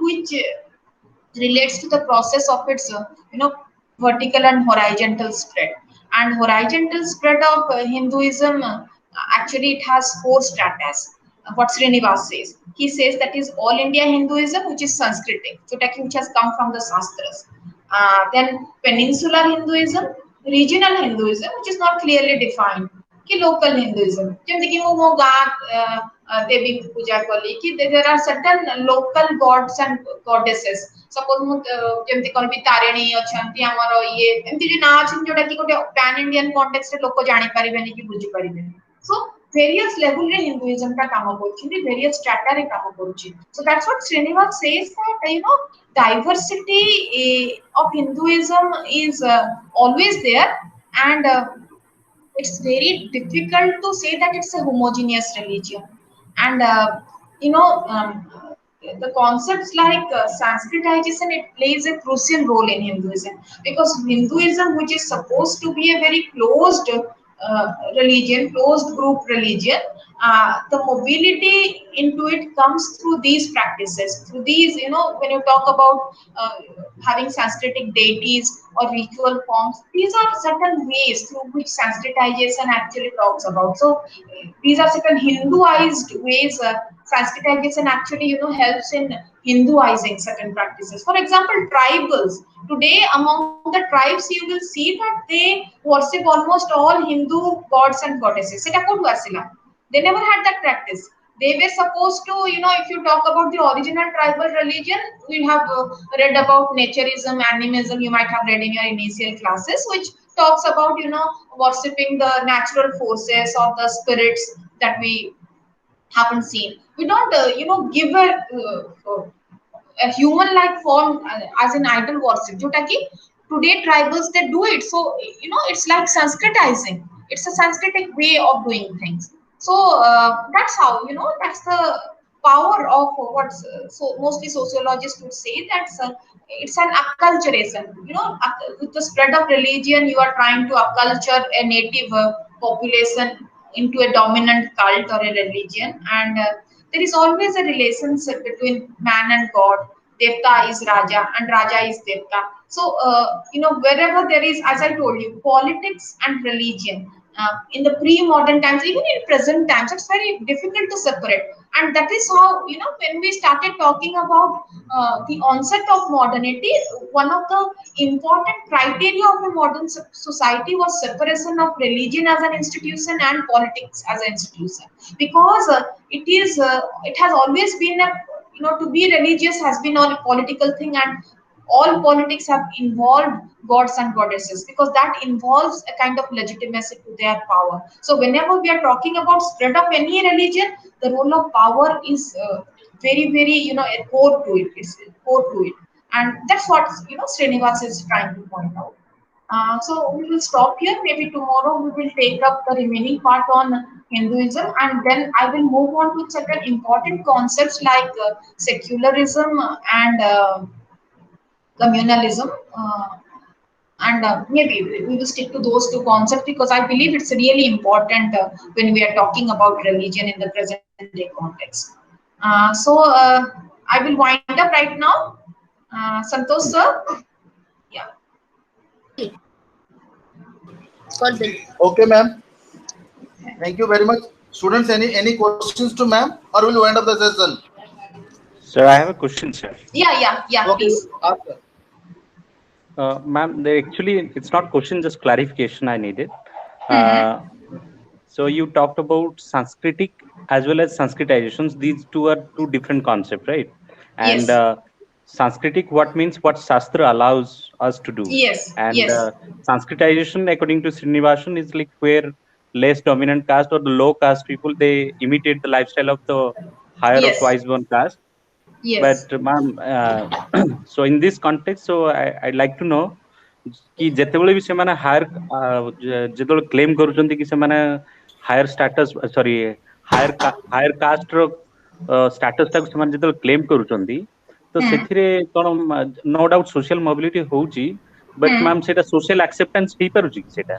which relates to the process of its vertical and horizontal spread. And horizontal spread of Hinduism, actually it has four stratas. What Srinivas says, he says that is all India Hinduism, which is Sanskritic, which has come from the Shastras. Then peninsular Hinduism, regional Hinduism, which is not clearly defined, कि local Hinduism. जेमति कि मो गाँ देवी पूजा कली कि there are certain local gods and goddesses. Suppose मु जेमति कहबी तारिणी अछंती हमर ये एमति जे ना अछि जोटा कि गोटे pan Indian context रे लोक जानि परिबेनी कि बुझी परिबेनी. So various level रे Hinduism का काम करूछि, various strata रे काम करूछि. So that's what Srinivas says, that diversity of Hinduism is always there, and it's very difficult to say that it's a homogeneous religion. And the concepts like Sanskritization, it plays a crucial role in Hinduism, because Hinduism, which is supposed to be a very closed religion, closed group religion, the mobility into it comes through these practices, through these, when you talk about having Sanskritic deities or ritual forms, these are certain ways through which Sanskritization actually talks about. So these are certain Hinduized ways. Sanskritization actually, helps in Hinduizing certain practices. For example, tribals. Today, among the tribes, you will see that they worship almost all Hindu gods and goddesses. They never had that practice. They were supposed to, if you talk about the original tribal religion, we have read about naturism, animism, you might have read in your initial classes, which talks about, worshipping the natural forces or the spirits that we haven't seen. We don't, give a human-like form as an idol worship. Jota ki today tribals they do it. So it's like Sanskritizing. It's a Sanskritic way of doing things. So that's how that's the power of what's so mostly sociologists would say that's it's an acculturation. With the spread of religion, you are trying to acculture a native population into a dominant cult or a religion, and there is always a relationship between man and God. Devta is Raja and Raja is Devta. So, wherever there is, as I told you, politics and religion, in the pre-modern times, even in present times, it's very difficult to separate. And that is how, when we started talking about the onset of modernity, one of the important criteria of a modern society was separation of religion as an institution and politics as an institution, because it has always been a, to be religious has been a political thing, and all politics have involved gods and goddesses, because that involves a kind of legitimacy to their power. So whenever we are talking about spread of any religion, the role of power is very, very, a core to it. It's core to it, and that's what Srinivas is trying to point out. So we will stop here. Maybe tomorrow we will take up the remaining part on Hinduism, and then I will move on to certain important concepts like secularism and communalism. And maybe we will stick to those two concepts, because I believe it's really important when we are talking about religion in the present day context. So I will wind up right now. Santosh sir, yeah. For this. Okay, ma'am. Thank you very much. Students, any questions to ma'am, or will you end up the session? Sir, I have a question, sir. Yeah, Okay, please. ask her. Ma'am, it's not question, just clarification I needed. Mm-hmm. So you talked about Sanskritic as well as Sanskritization. These two are two different concepts, right? And Yes, Sanskritic, what means what Shastra allows us to do. yes, And yes, Sanskritization, according to Srinivasan, is like where less dominant caste or the low caste people, they imitate the lifestyle of the higher or yes, twice born caste. yes. But ma'am, so in this context, so I'd like to know कि ଯେତେବେଳେ ବି ସେମାନେ higher ଯେତେବେଳେ claim କରୁଛନ୍ତି କି ସେମାନେ higher status ସରି higher caste ର status ଟାକୁ ସେମାନେ ଯେତେବେଳେ କ୍ଲେମ କରୁଛନ୍ତି ତ Hmm. ସେଥିରେ କଣ ନୋ ଡାଉଟ୍ ସୋସିଆଲ ମୋବିଲିଟି ହଉଛି, ବଟ୍ Hmm. ମ୍ୟାମ୍ ସେଇଟା ସୋସିଆଲ ଆକ୍ସେପ୍ଟାନ୍ସ ହେଇପାରୁଛି କି ସେଇଟା?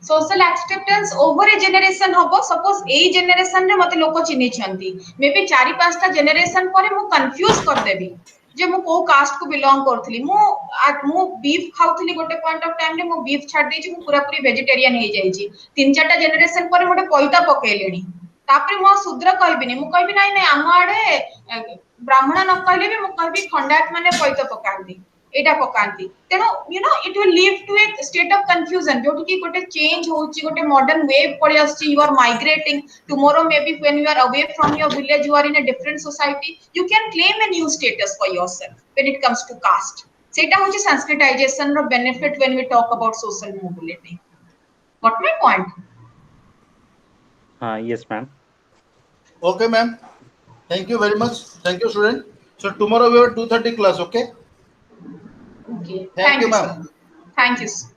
सोशल एक्सेप्टेंस ओवर ए जनरेशन हबो, सपोज एई जनरेशन रे मते लोक चिन्हि छंती, मे बी 4-5टा जनरेशन परे मु कंफ्यूज कर देबी जे मु को कास्ट को बिलोंग करथली। मु बीफ खाउथली गोटे पॉइंट ऑफ टाइम रे, मु बीफ छाड़ देछि, मु पूरा पूरी वेजिटेरियन हे जाइछि। 3-4टा जनरेशन परे मोटे पइता पकेलेनी, तापरे मु शूद्र कहबिनी, मु कहबी नाही नाही आम आडे ब्राह्मण न कहले भी मु कहबी खंडायत माने पइता पकांती, एटा पकांती। तेनो it will lead to a state of confusion, जो कि गोटे चेंज होची, गोटे मॉडर्न वेव पड़े आछि, you are migrating tomorrow, maybe when you are away from your village, you are in a different society, you can claim a new status for yourself when it comes to caste. सेटा होची sanskritisation रो benefit when we talk about social mobility. What my point? Yes, ma'am. Okay, ma'am. Thank you very much. Thank you, student. So tomorrow we have 2:30 class. Okay. Okay, Thank you, sir. ma'am. Thank you, sir.